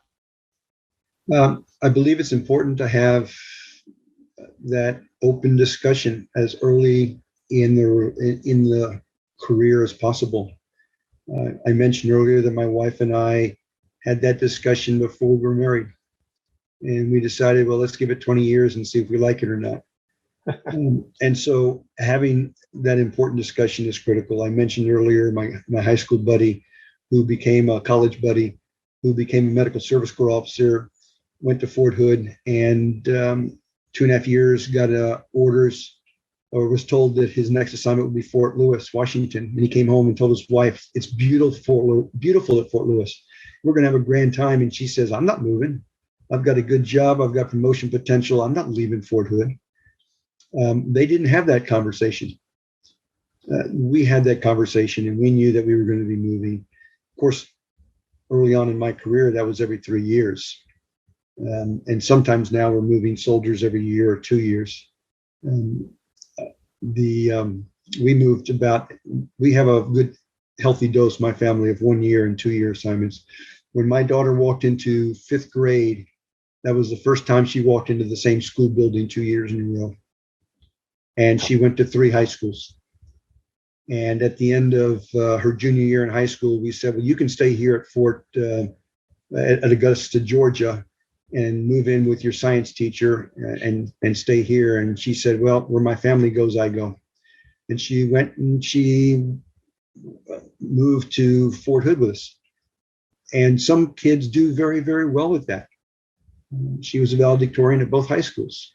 I believe it's important to have that open discussion as early in the career as possible. I mentioned earlier that my wife and I had that discussion before we were married. And we decided, well, let's give it 20 years and see if we like it or not. And so having that important discussion is critical. I mentioned earlier my high school buddy who became a college buddy, who became a medical service corps officer, went to Fort Hood, and 2.5 years, got orders, or was told that his next assignment would be Fort Lewis, Washington. And he came home and told his wife, "It's beautiful, beautiful at Fort Lewis. We're going to have a grand time." And she says, "I'm not moving. I've got a good job. I've got promotion potential. I'm not leaving Fort Hood." They didn't have that conversation. We had that conversation, and we knew that we were going to be moving. Of course, early on in my career, that was every 3 years. And sometimes now we're moving soldiers every year or 2 years. We moved we have a good healthy dose, my family, of 1 year and 2 year assignments. When my daughter walked into 5th grade, that was the first time she walked into the same school building 2 years in a row. And she went to 3 high schools. And at the end of her junior year in high school, we said, "Well, you can stay here at Augusta, Georgia, and move in with your science teacher and stay here." And she said, "Well, where my family goes, I go." And she went and she moved to Fort Hood with us. And some kids do very, very well with that. She was a valedictorian at both high schools.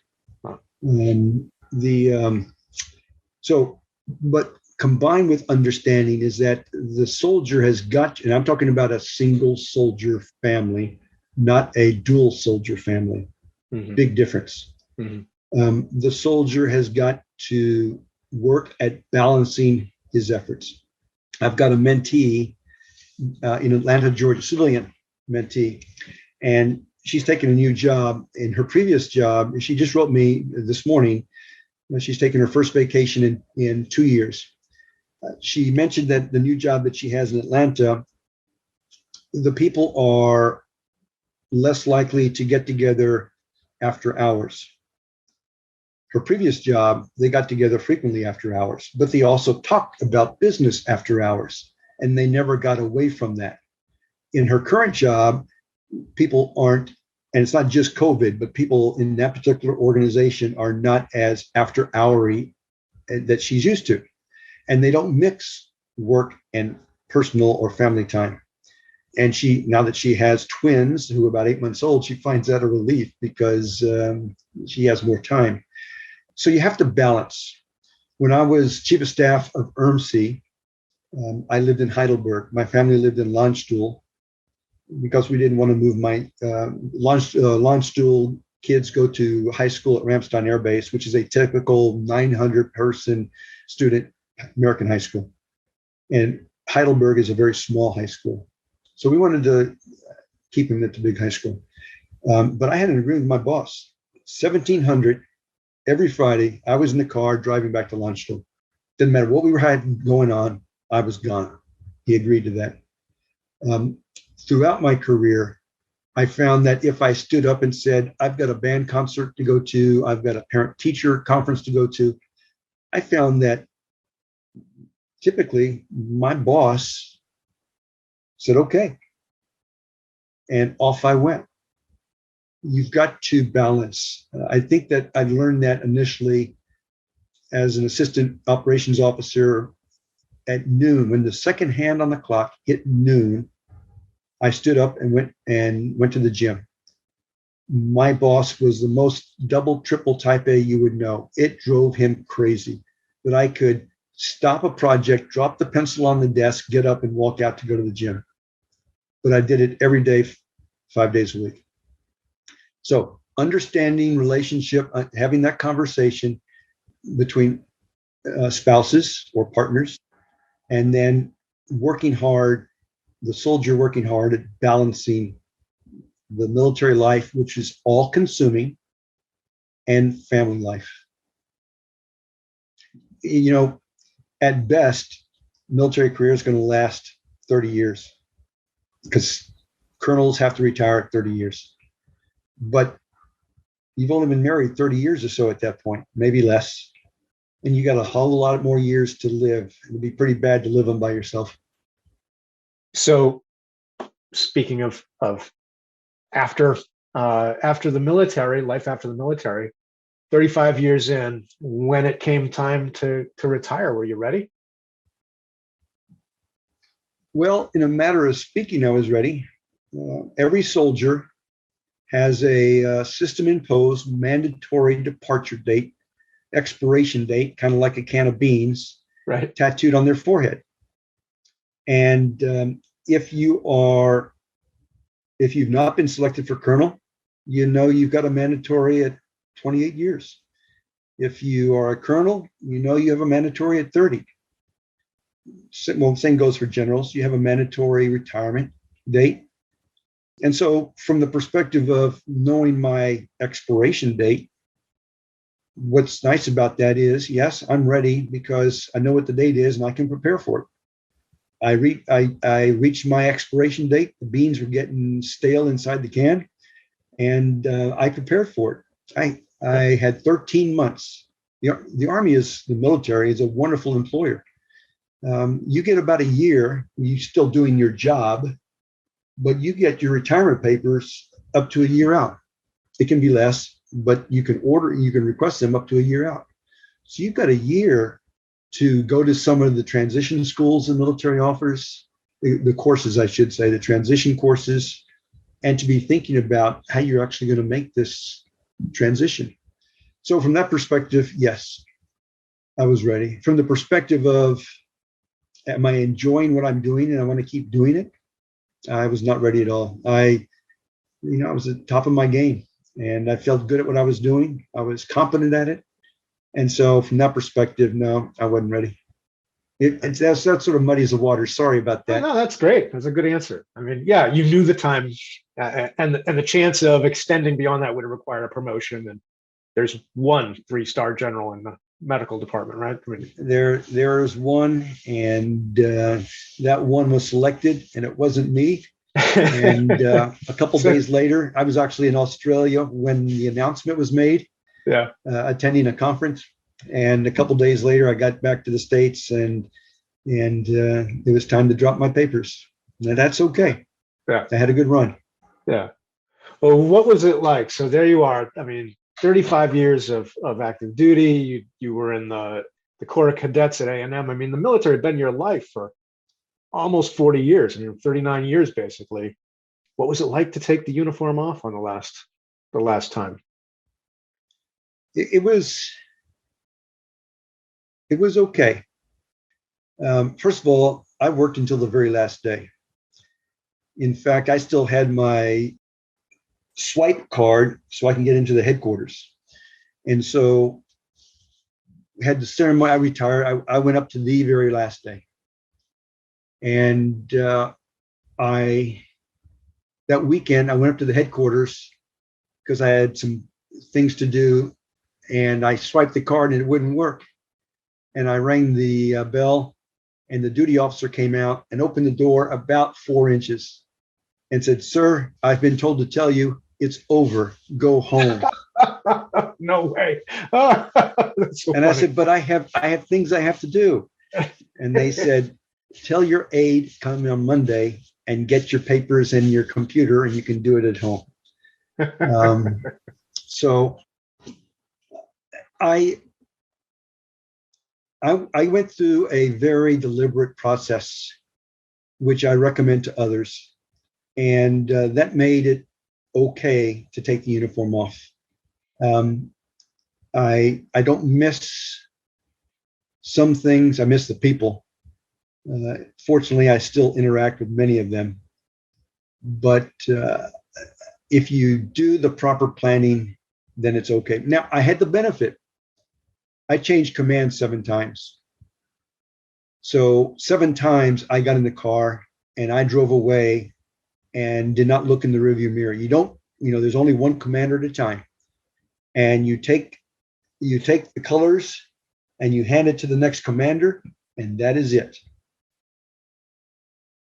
But combined with understanding is that the soldier has got, and I'm talking about a single soldier family, not a dual soldier family. Mm-hmm. Big difference. Mm-hmm. The soldier has got to work at balancing his efforts. I've got a mentee in Atlanta, Georgia, civilian mentee, and she's taken a new job. In her previous job, she just wrote me this morning, she's taken her first vacation in 2 years. She mentioned that the new job that she has in Atlanta, the people are less likely to get together after hours. Her previous job, they got together frequently after hours, but they also talked about business after hours, and they never got away from that. In her current job, people aren't, and it's not just COVID, but people in that particular organization are not as after houry that she's used to. And they don't mix work and personal or family time. And now that she has twins who are about 8 months old, she finds that a relief because she has more time. So you have to balance. When I was chief of staff of ERMC, I lived in Heidelberg. My family lived in Landstuhl because we didn't want to move my Landstuhl kids go to high school at Rubenstein Air Base, which is a typical 900-person student American high school. And Heidelberg is a very small high school. So we wanted to keep him at the big high school. But I had an agreement with my boss. 1700 every Friday, I was in the car driving back to Landstuhl. Didn't matter what we had going on, I was gone. He agreed to that. Throughout my career, I found that if I stood up and said, "I've got a band concert to go to, I've got a parent-teacher conference to go to," I found that typically my boss said, "Okay." And off I went. You've got to balance. I think that I learned that initially as an assistant operations officer at noon. When the second hand on the clock hit noon, I stood up and went to the gym. My boss was the most double, triple type A you would know. It drove him crazy that I could stop a project, drop the pencil on the desk, get up and walk out to go to the gym. But I did it every day, 5 days a week. So understanding relationship, having that conversation between spouses or partners, and then working hard, the soldier working hard at balancing the military life, which is all consuming, and family life. You know, at best, military career is going to last 30 years because colonels have to retire at 30 years. But you've only been married 30 years or so at that point, maybe less. And you got a whole lot more years to live. It'd be pretty bad to live them by yourself. So speaking of after the military, life after the military, 35 years in, when it came time to retire, were you ready? Well, in a matter of speaking, I was ready. Every soldier has a system imposed mandatory departure date, expiration date, kind of like a can of beans, Right. tattooed on their forehead. And if you've not been selected for colonel, you've got a mandatory at 28 years. If you are a colonel, you have a mandatory at 30. Well, same goes for generals. You have a mandatory retirement date. And so from the perspective of knowing my expiration date, what's nice about that is, yes, I'm ready because I know what the date is and I can prepare for it. I reached my expiration date. The beans were getting stale inside the can, and I prepared for it. I had 13 months. The military is a wonderful employer. You get about a year, you're still doing your job, but you get your retirement papers up to a year out. It can be less, but you can request them up to a year out. So you've got a year to go to some of the transition schools the military offers, the courses, I should say, the transition courses, and to be thinking about how you're actually going to make this transition. So from that perspective, yes, I was ready. From the perspective of, am I enjoying what I'm doing and I want to keep doing it? I was not ready at all. I was at the top of my game and I felt good at what I was doing. I was competent at it. And so from that perspective, no, I wasn't ready. That sort of muddies the water. Sorry about that. No, that's great. That's a good answer. I mean, yeah, you knew the time and the chance of extending beyond that would have required a promotion. And there's one 3-star general in the medical department, right? I mean, there is one, and that one was selected, and it wasn't me. And a couple days later, I was actually in Australia when the announcement was made. Yeah, attending a conference, and a couple days later, I got back to the States, and it was time to drop my papers. Now that's okay. Yeah, I had a good run. Yeah. Well, what was it like? So there you are. I mean, 35 years of active duty. You were in the Corps of Cadets at A&M. I mean, the military had been your life for almost 40 years. I mean, 39 years basically. What was it like to take the uniform off on the last time? It was okay. First of all, I worked until the very last day. In fact, I still had my swipe card so I can get into the headquarters. And so we had the ceremony. I retired. I went up to the very last day. And that weekend, I went up to the headquarters because I had some things to do. And I swiped the card and it wouldn't work. And I rang the bell, and the duty officer came out and opened the door about 4 inches and said, "Sir, I've been told to tell you it's over. Go home." No way. So funny. I said, "But I have things I have to do." And they said, "Tell your aide come on Monday and get your papers and your computer, and you can do it at home." So I went through a very deliberate process, which I recommend to others. And that made it okay to take the uniform off. I don't miss some things. I miss the people. Fortunately, I still interact with many of them. But if you do the proper planning, then it's okay. Now, I had the benefit. I changed command 7 times. So 7 times I got in the car and I drove away and did not look in the rearview mirror. There's only one commander at a time. And you take the colors and you hand it to the next commander, and that is it.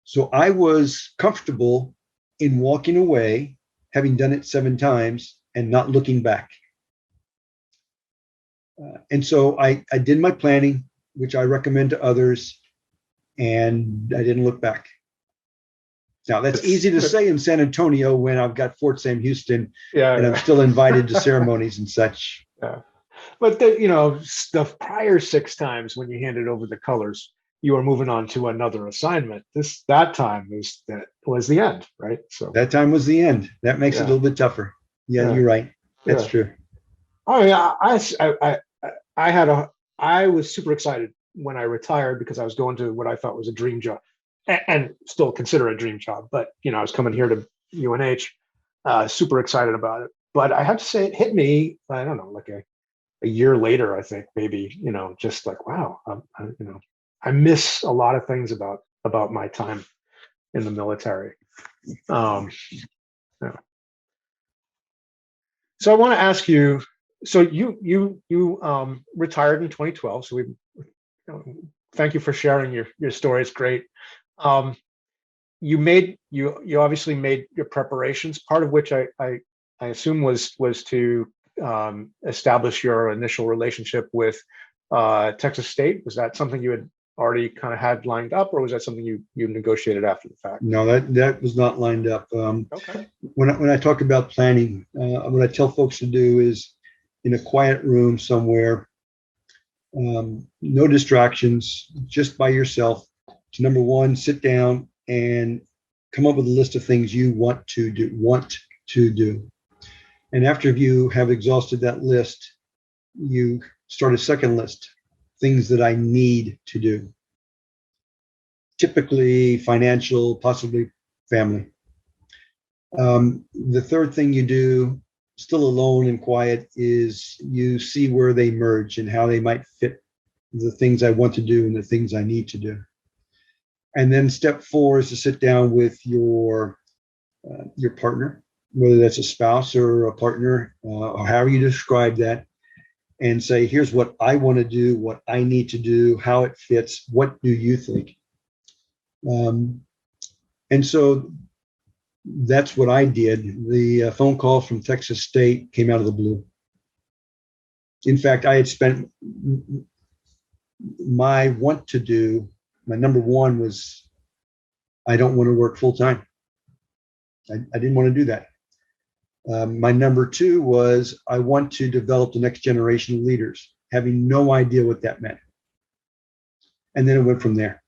So I was comfortable in walking away, having done it 7 times and not looking back. And so I did my planning, which I recommend to others, and I didn't look back. Now, that's easy to say in San Antonio when I've got Fort Sam Houston, and I'm still invited to ceremonies and such. Yeah. But the prior 6 times when you handed over the colors, you were moving on to another assignment. That time was the end, right? So that time was the end. That makes it a yeah, little bit tougher. Yeah, yeah, you're right. That's yeah. true. Oh yeah, I was super excited when I retired because I was going to what I thought was a dream job, and still consider a dream job. But I was coming here to UNH, super excited about it. But I have to say, it hit me. I don't know, like a year later, I think maybe. Just like wow, I miss a lot of things about my time in the military. Um, yeah. So I want to ask you. So you retired in 2012. So thank you for sharing your story. It's great. Um, you obviously made your preparations. Part of which I assume was to establish your initial relationship with Texas State. Was that something you had already kind of had lined up, or was that something you negotiated after the fact? No, that was not lined up. Okay. When I talk about planning, what I tell folks to do is in a quiet room somewhere, no distractions, just by yourself. To number one, sit down and come up with a list of things you want to do. And after you have exhausted that list, you start a second list, things that I need to do. Typically financial, possibly family. The third thing you do, still alone and quiet, is you see where they merge and how they might fit the things I want to do and the things I need to do. And then step 4 is to sit down with your partner, whether that's a spouse or a partner, or however you describe that, and say, here's what I want to do, what I need to do, how it fits, what do you think? And so that's what I did. The phone call from Texas State came out of the blue. In fact, I had spent my number one was I don't want to work full time. I didn't want to do that. My number 2 was I want to develop the next generation of leaders, having no idea what that meant. And then it went from there.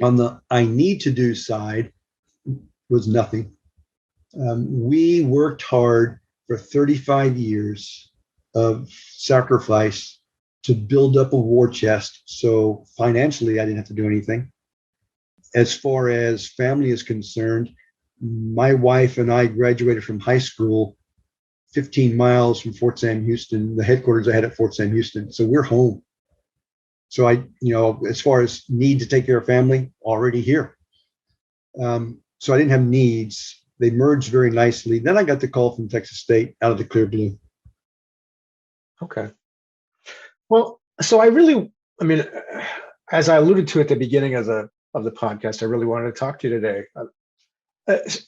On the I need to do side was nothing. We worked hard for 35 years of sacrifice to build up a war chest. So financially, I didn't have to do anything. As far as family is concerned, my wife and I graduated from high school 15 miles from Fort Sam Houston, the headquarters I had at Fort Sam Houston. So we're home. So as far as need to take care of family, already here. So I didn't have needs. They merged very nicely. Then I got the call from Texas State out of the clear blue. Okay. Well, so as I alluded to at the beginning of the podcast, I really wanted to talk to you today.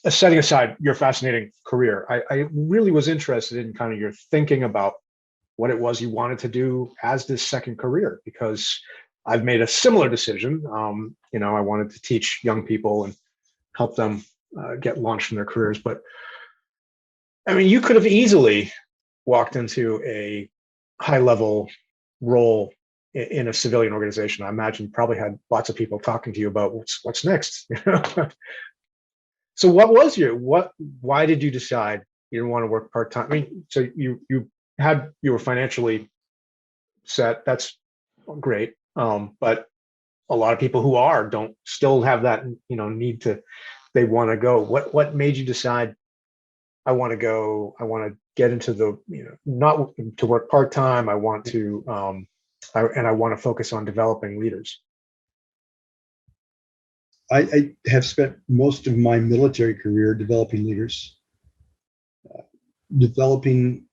Setting aside your fascinating career, I really was interested in kind of your thinking about what it was you wanted to do as this second career, because I've made a similar decision. I wanted to teach young people and help them get launched in their careers. But I mean, you could have easily walked into a high-level role in a civilian organization. I imagine you probably had lots of people talking to you about what's next. So why did you decide you didn't want to work part-time? I mean, so you were financially set. That's great. But a lot of people who don't still have that, need to, they want to go. What made you decide I want to get into the, not to work part-time. I want to, I want to focus on developing leaders. I have spent most of my military career developing leaders, developing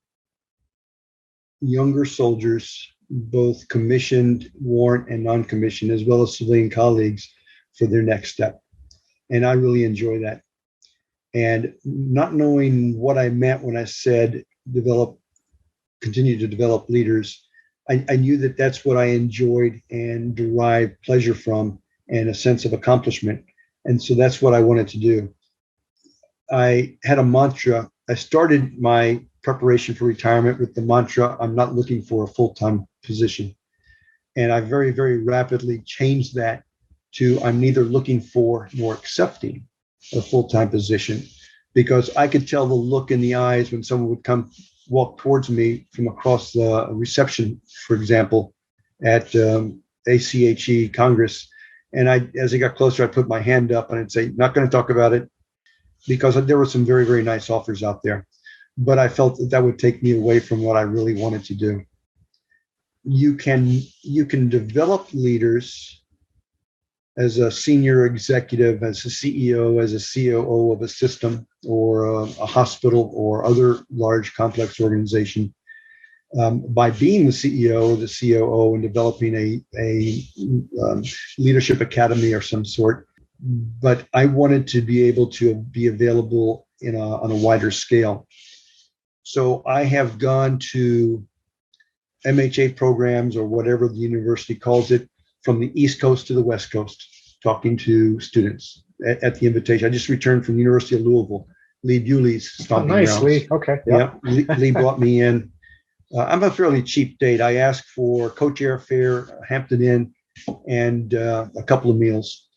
younger soldiers, both commissioned, warrant, and non-commissioned, as well as civilian colleagues for their next step. And I really enjoy that. And not knowing what I meant when I said continue to develop leaders, I knew that that's what I enjoyed and derived pleasure from and a sense of accomplishment. And so that's what I wanted to do. I had a mantra. I started my preparation for retirement with the mantra, I'm not looking for a full-time position. And I very, very rapidly changed that to I'm neither looking for nor accepting a full-time position, because I could tell the look in the eyes when someone would walk towards me from across the reception, for example, at ACHE Congress. And as I got closer, I'd put my hand up and I'd say, not going to talk about it, because there were some very, very nice offers out there. But I felt that would take me away from what I really wanted to do. You can develop leaders as a senior executive, as a CEO, as a COO of a system or a hospital or other large complex organization, by being the CEO or the COO and developing a leadership academy or some sort. But I wanted to be able to be available on a wider scale. So I have gone to MHA programs, or whatever the university calls it, from the East Coast to the West Coast, talking to students at the invitation. I just returned from the University of Louisville. Lee Bewley's stomping grounds. Lee. Okay. Yep. Yeah. Lee brought me in. I'm a fairly cheap date. I asked for coach airfare, Hampton Inn, and a couple of meals.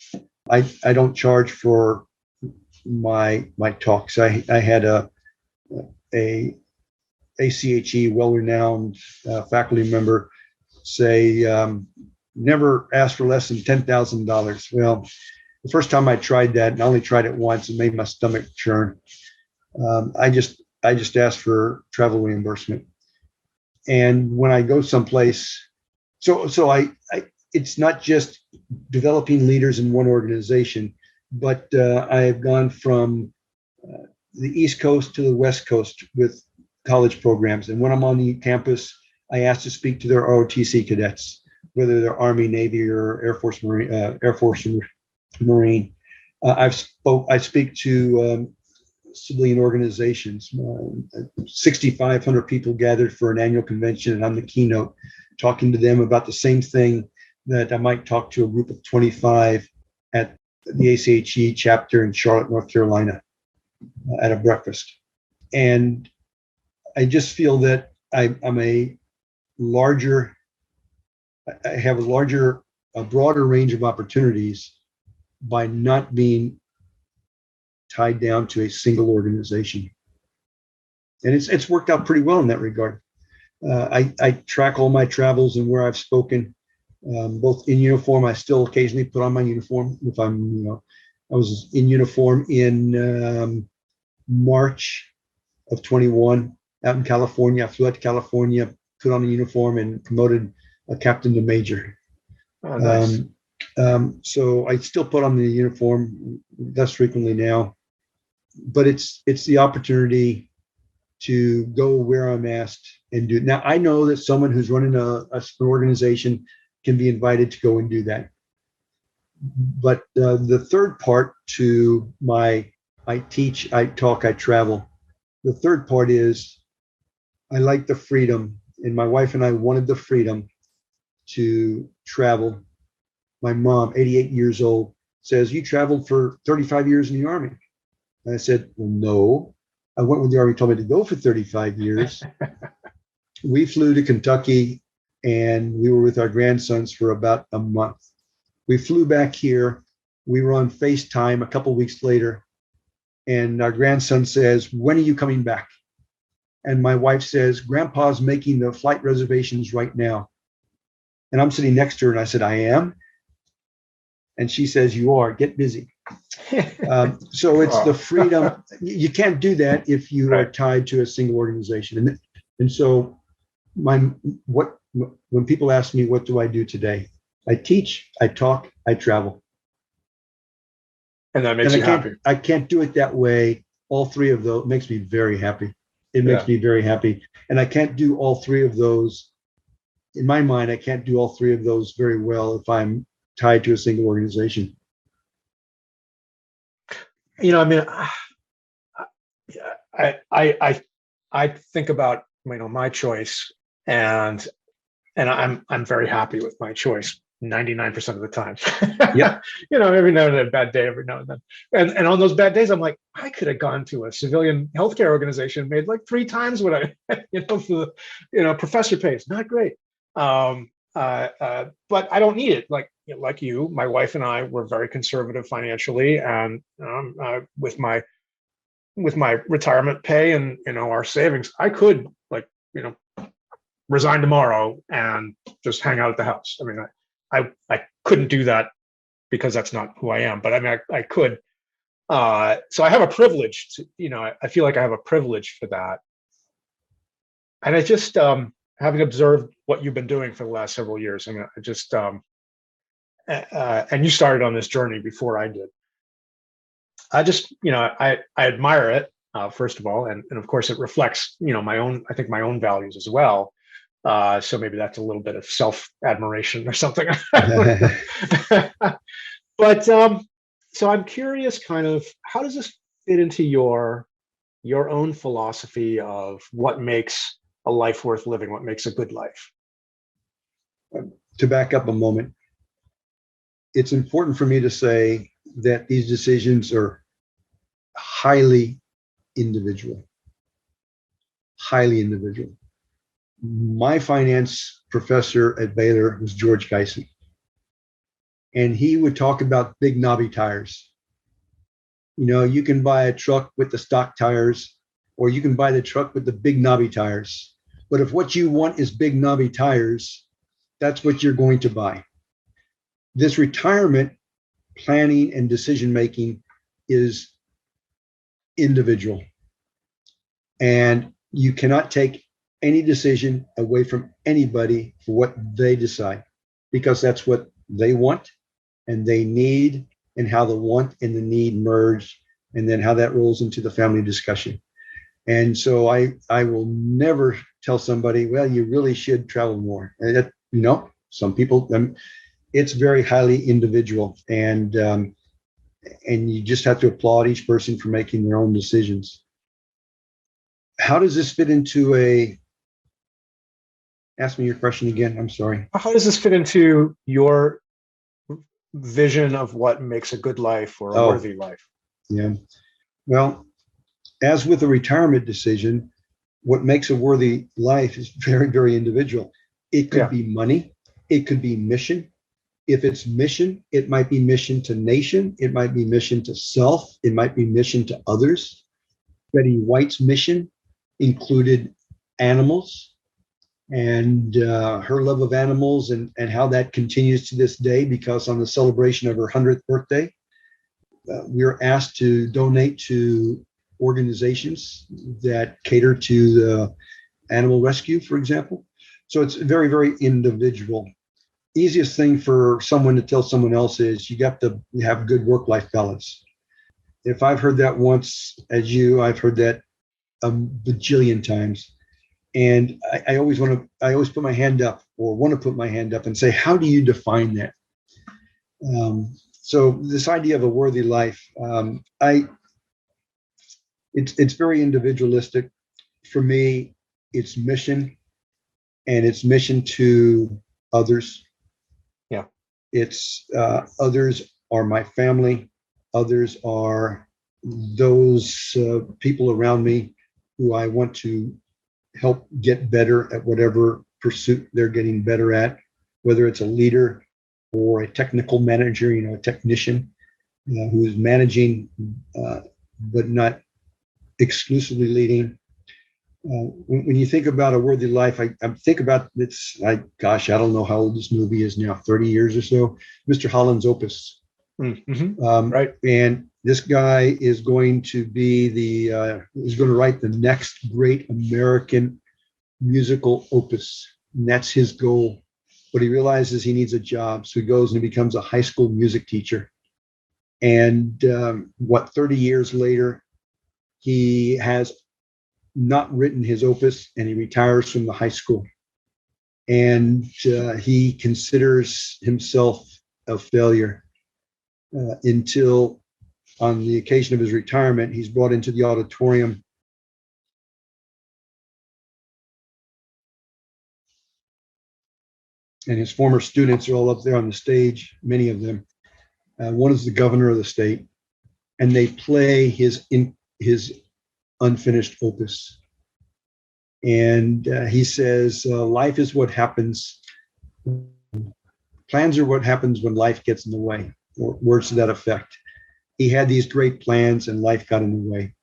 I don't charge for my talks. I had a ACHE well-renowned faculty member say, never ask for less than $10,000. Well, the first time I tried that, and I only tried it once, it made my stomach churn. I just asked for travel reimbursement. And when I go someplace, so it's not just developing leaders in one organization, but I have gone from the East Coast to the West Coast with college programs. And when I'm on the campus, I ask to speak to their ROTC cadets, whether they're Army, Navy, or Air Force, and Marine. I speak to civilian organizations. 6,500 people gathered for an annual convention, and I'm the keynote, talking to them about the same thing that I might talk to a group of 25 at the ACHE chapter in Charlotte, North Carolina, at a breakfast. And I just feel that I have a broader range of opportunities by not being tied down to a single organization. And it's worked out pretty well in that regard. I track all my travels and where I've spoken, both in uniform. I still occasionally put on my uniform if I was in uniform in March of 21 out in California. I flew out to California, put on a uniform, and promoted a captain to major. Oh, nice. So I still put on the uniform less frequently now, but it's the opportunity to go where I'm asked and do. Now, I know that someone who's running an organization can be invited to go and do that. But the third part to I teach, I talk, I travel. The third part is I like the freedom, and my wife and I wanted the freedom to travel. My mom, 88 years old, says, "You traveled for 35 years in the Army." And I said, "Well, no. I went when the Army told me to go for 35 years. We flew to Kentucky, and we were with our grandsons for about a month. We flew back here. We were on FaceTime a couple of weeks later, and our grandson says, 'When are you coming back?' And my wife says, 'Grandpa's making the flight reservations right now.' And I'm sitting next to her, and I said, 'I am?' And she says, 'You are. Get busy.'" So it's the freedom. You can't do that if you are tied to a single organization. And so when people ask me, what do I do today? I teach, I talk, I travel. And that makes you happy. I can't do it that way. All three of those makes me very happy. It makes me very happy. And I can't do all three of those. In my mind, I can't do all three of those very well if I'm tied to a single organization. I mean, I think about my choice, and I'm very happy with my choice 99% of the time. Yeah. Every now and then, a bad day, every now and then, and on those bad days, I'm like, I could have gone to a civilian healthcare organization, made like 3 times what I, for the, professor pays, not great. But I don't need it. Like you, my wife and I were very conservative financially, and with my retirement pay and our savings, I could resign tomorrow and just hang out at the house. I mean, I couldn't do that because that's not who I am. But I mean, I could. So I have a privilege to, I feel like I have a privilege for that. And I just, having observed what you've been doing for the last several years, I mean, I just, and you started on this journey before I did. I just, I admire it, first of all. And of course it reflects, I think my own values as well. So maybe that's a little bit of self-admiration or something. But so I'm curious, kind of, how does this fit into your own philosophy of what makes a life worth living, what makes a good life? To back up a moment, it's important for me to say that these decisions are highly individual. Highly individual. My finance professor at Baylor was George Geisen. And he would talk about big knobby tires. You can buy a truck with the stock tires, or you can buy the truck with the big knobby tires. But if what you want is big knobby tires, that's what you're going to buy. This retirement planning and decision-making is individual. And you cannot take any decision away from anybody for what they decide, because that's what they want and they need, and how the want and the need merge, and then how that rolls into the family discussion. And so I will never tell somebody, well, you really should travel more. Some people, it's very highly individual, and you just have to applaud each person for making their own decisions. How does this fit into ask me your question again? I'm sorry. How does this fit into your vision of what makes a good life or a worthy life? Yeah. Well, as with a retirement decision, what makes a worthy life is very, very individual. It could be money. It could be mission. If it's mission, it might be mission to nation. It might be mission to self. It might be mission to others. Betty White's mission included animals, and her love of animals, and how that continues to this day, because on the celebration of her 100th birthday, we were asked to donate to organizations that cater to the animal rescue, for example. So it's very, very individual. Easiest thing for someone to tell someone else is you got to have good work-life balance. If I've heard that once, I've heard that a bajillion times. And I always put my hand up, or want to put my hand up and say, how do you define that? So this idea of a worthy life, it's very individualistic. For me, it's mission, and it's mission to others. Yeah. It's others are my family. Others are those people around me who I want to help get better at whatever pursuit they're getting better at, whether it's a leader or a technical manager, a technician who's managing, but not exclusively leading. When you think about a worthy life, I think about I don't know how old this movie is now, 30 years or so, Mr. Holland's Opus. Mm-hmm. Right. And this guy is going to be is going to write the next great American musical opus. And that's his goal. But he realizes he needs a job. So he goes and he becomes a high school music teacher. And 30 years later, he has not written his opus, and he retires from the high school. And he considers himself a failure until on the occasion of his retirement, he's brought into the auditorium. And his former students are all up there on the stage, many of them. One is the governor of the state, and they play his unfinished opus. And he says, life is what happens Plans are what happens when life gets in the way, or words to that effect. He had these great plans and life got in the way.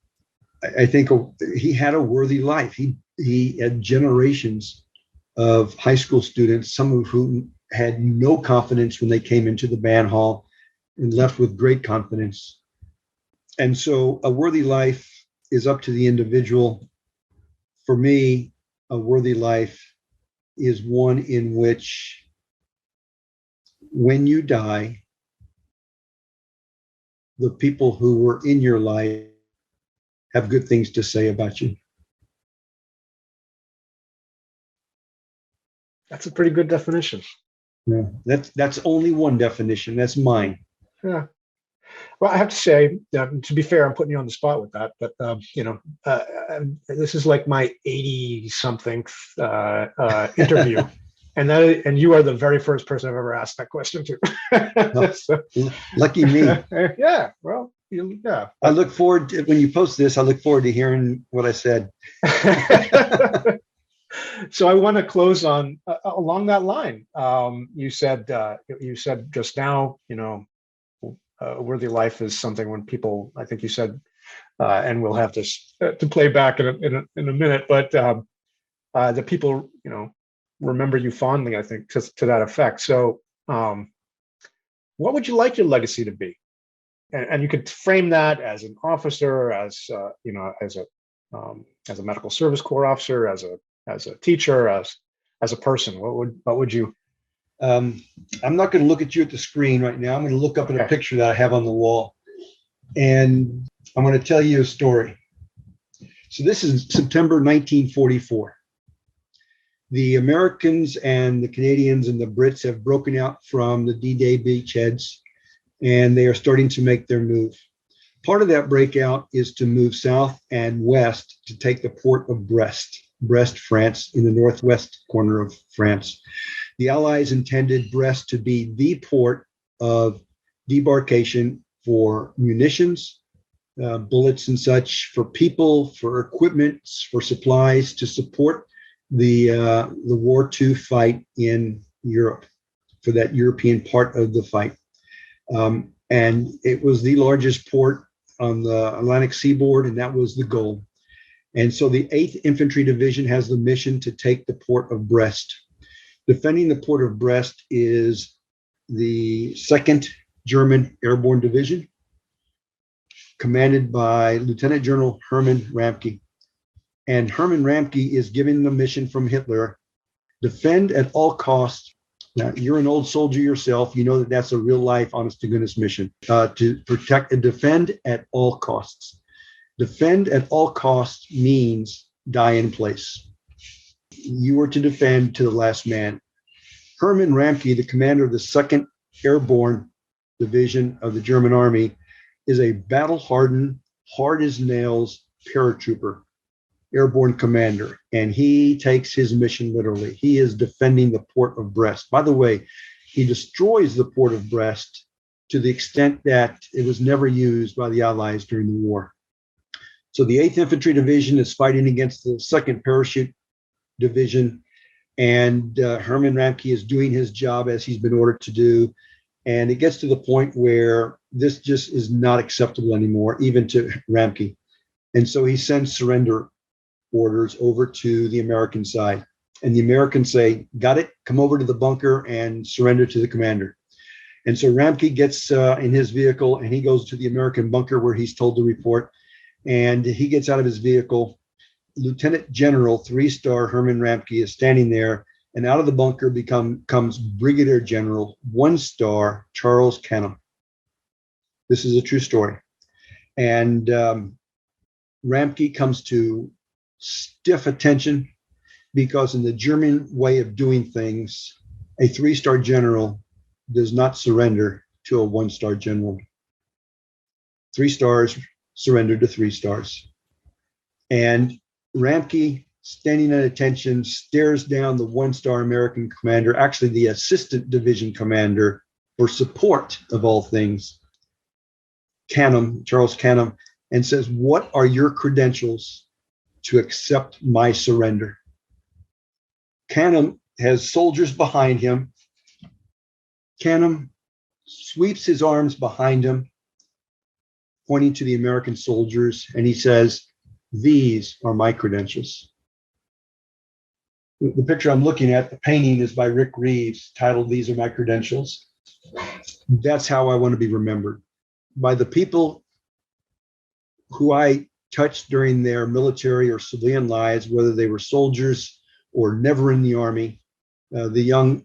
I think he had a worthy life. He had generations of high school students, some of whom had no confidence when they came into the band hall and left with great confidence. And so a worthy life is up to the individual. For me, a worthy life is one in which when you die, the people who were in your life have good things to say about you. That's a pretty good definition. Yeah, that's only one definition. That's mine. Yeah. Well, I have to say, to be fair, I'm putting you on the spot with that, but this is like my 80-something interview, and you are the very first person I've ever asked that question to. Oh, so, lucky me. Yeah. Well, yeah. I look forward to, when you post this, I look forward to hearing what I said. So I want to close on along that line. You said just now, a worthy life is something when people, I think you said, and we'll have this to play back in a minute, but the people, remember you fondly, I think, to that effect. So what would you like your legacy to be? And you could frame that as an officer, as a medical service corps officer, as a teacher, as a person. What would you? I'm not going to look at you at the screen right now. I'm going to look up at a picture that I have on the wall, and I'm going to tell you a story. So this is September 1944. The Americans and the Canadians and the Brits have broken out from the D-Day beachheads, and they are starting to make their move. Part of that breakout is to move south and west to take the port of Brest, France, in the northwest corner of France. The Allies intended Brest to be the port of debarkation for munitions, bullets and such, for people, for equipment, for supplies to support the War II fight in Europe, for that European part of the fight. And it was the largest port on the Atlantic seaboard, and that was the goal. And so the 8th Infantry Division has the mission to take the port of Brest. Defending the port of Brest is the 2nd German Airborne Division, commanded by Lieutenant General Hermann Ramke. And Hermann Ramke is given the mission from Hitler: defend at all costs. Now, you're an old soldier yourself. You know that that's a real life, honest to goodness mission, to protect and defend at all costs. Defend at all costs means die in place. You are to defend to the last man. Hermann Ramke, the commander of the 2nd Airborne Division of the German Army, is a battle-hardened, hard-as-nails paratrooper, airborne commander, and he takes his mission literally. He is defending the port of Brest. By the way, he destroys the port of Brest to the extent that it was never used by the Allies during the war. So the 8th Infantry Division is fighting against the 2nd Parachute Division, and Hermann Ramke is doing his job as he's been ordered to do. And it gets to the point where this just is not acceptable anymore, even to Ramke. And so he sends surrender orders over to the American side. And the Americans say, got it, come over to the bunker and surrender to the commander. And so Ramke gets in his vehicle and he goes to the American bunker where he's told to report. And he gets out of his vehicle. Lieutenant General 3-star Hermann Ramke is standing there, and out of the bunker comes Brigadier General 1-star Charles Canham. This is a true story. And Ramke comes to stiff attention because in the German way of doing things, a 3-star general does not surrender to a 1-star general. 3 stars surrender to 3 stars. And Ramke, standing at attention, stares down the 1-star American commander, actually the assistant division commander for support of all things, Canham, Charles Canham, and says, "What are your credentials to accept my surrender?" Canham has soldiers behind him. Canham sweeps his arms behind him, pointing to the American soldiers, and he says, "These are my credentials." The picture I'm looking at, the painting, is by Rick Reeves, titled "These Are My Credentials." That's how I want to be remembered, by the people who I touched during their military or civilian lives, whether they were soldiers or never in the Army. The young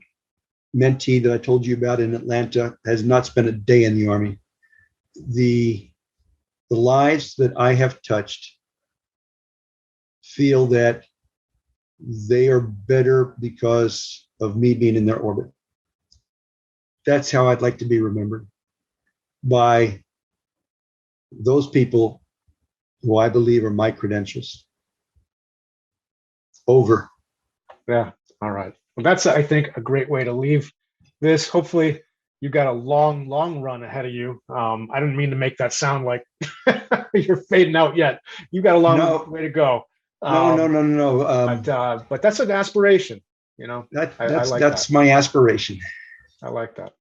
mentee that I told you about in Atlanta has not spent a day in the Army. The lives that I have touched feel that they are better because of me being in their orbit. That's how I'd like to be remembered, by those people who I believe are my credentials. Over. Yeah. All right. Well, that's, I think, a great way to leave this. Hopefully, you've got a long, long run ahead of you. I didn't mean to make that sound like you're fading out yet. You've got a long way to go. No. But that's an aspiration. You know, I like that's that. my aspiration. I like that.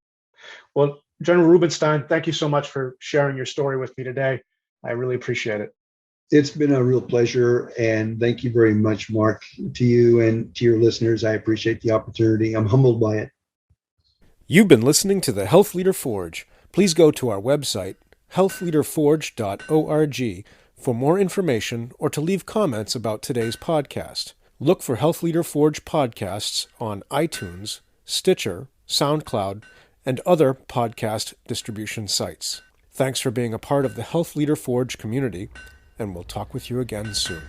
Well, General Rubenstein, thank you so much for sharing your story with me today. I really appreciate it. It's been a real pleasure, and thank you very much, Mark. To you and to your listeners, I appreciate the opportunity. I'm humbled by it. You've been listening to the Health Leader Forge. Please go to our website, healthleaderforge.org, for more information or to leave comments about today's podcast. Look for Health Leader Forge podcasts on iTunes, Stitcher, SoundCloud, and other podcast distribution sites. Thanks for being a part of the Health Leader Forge community, and we'll talk with you again soon.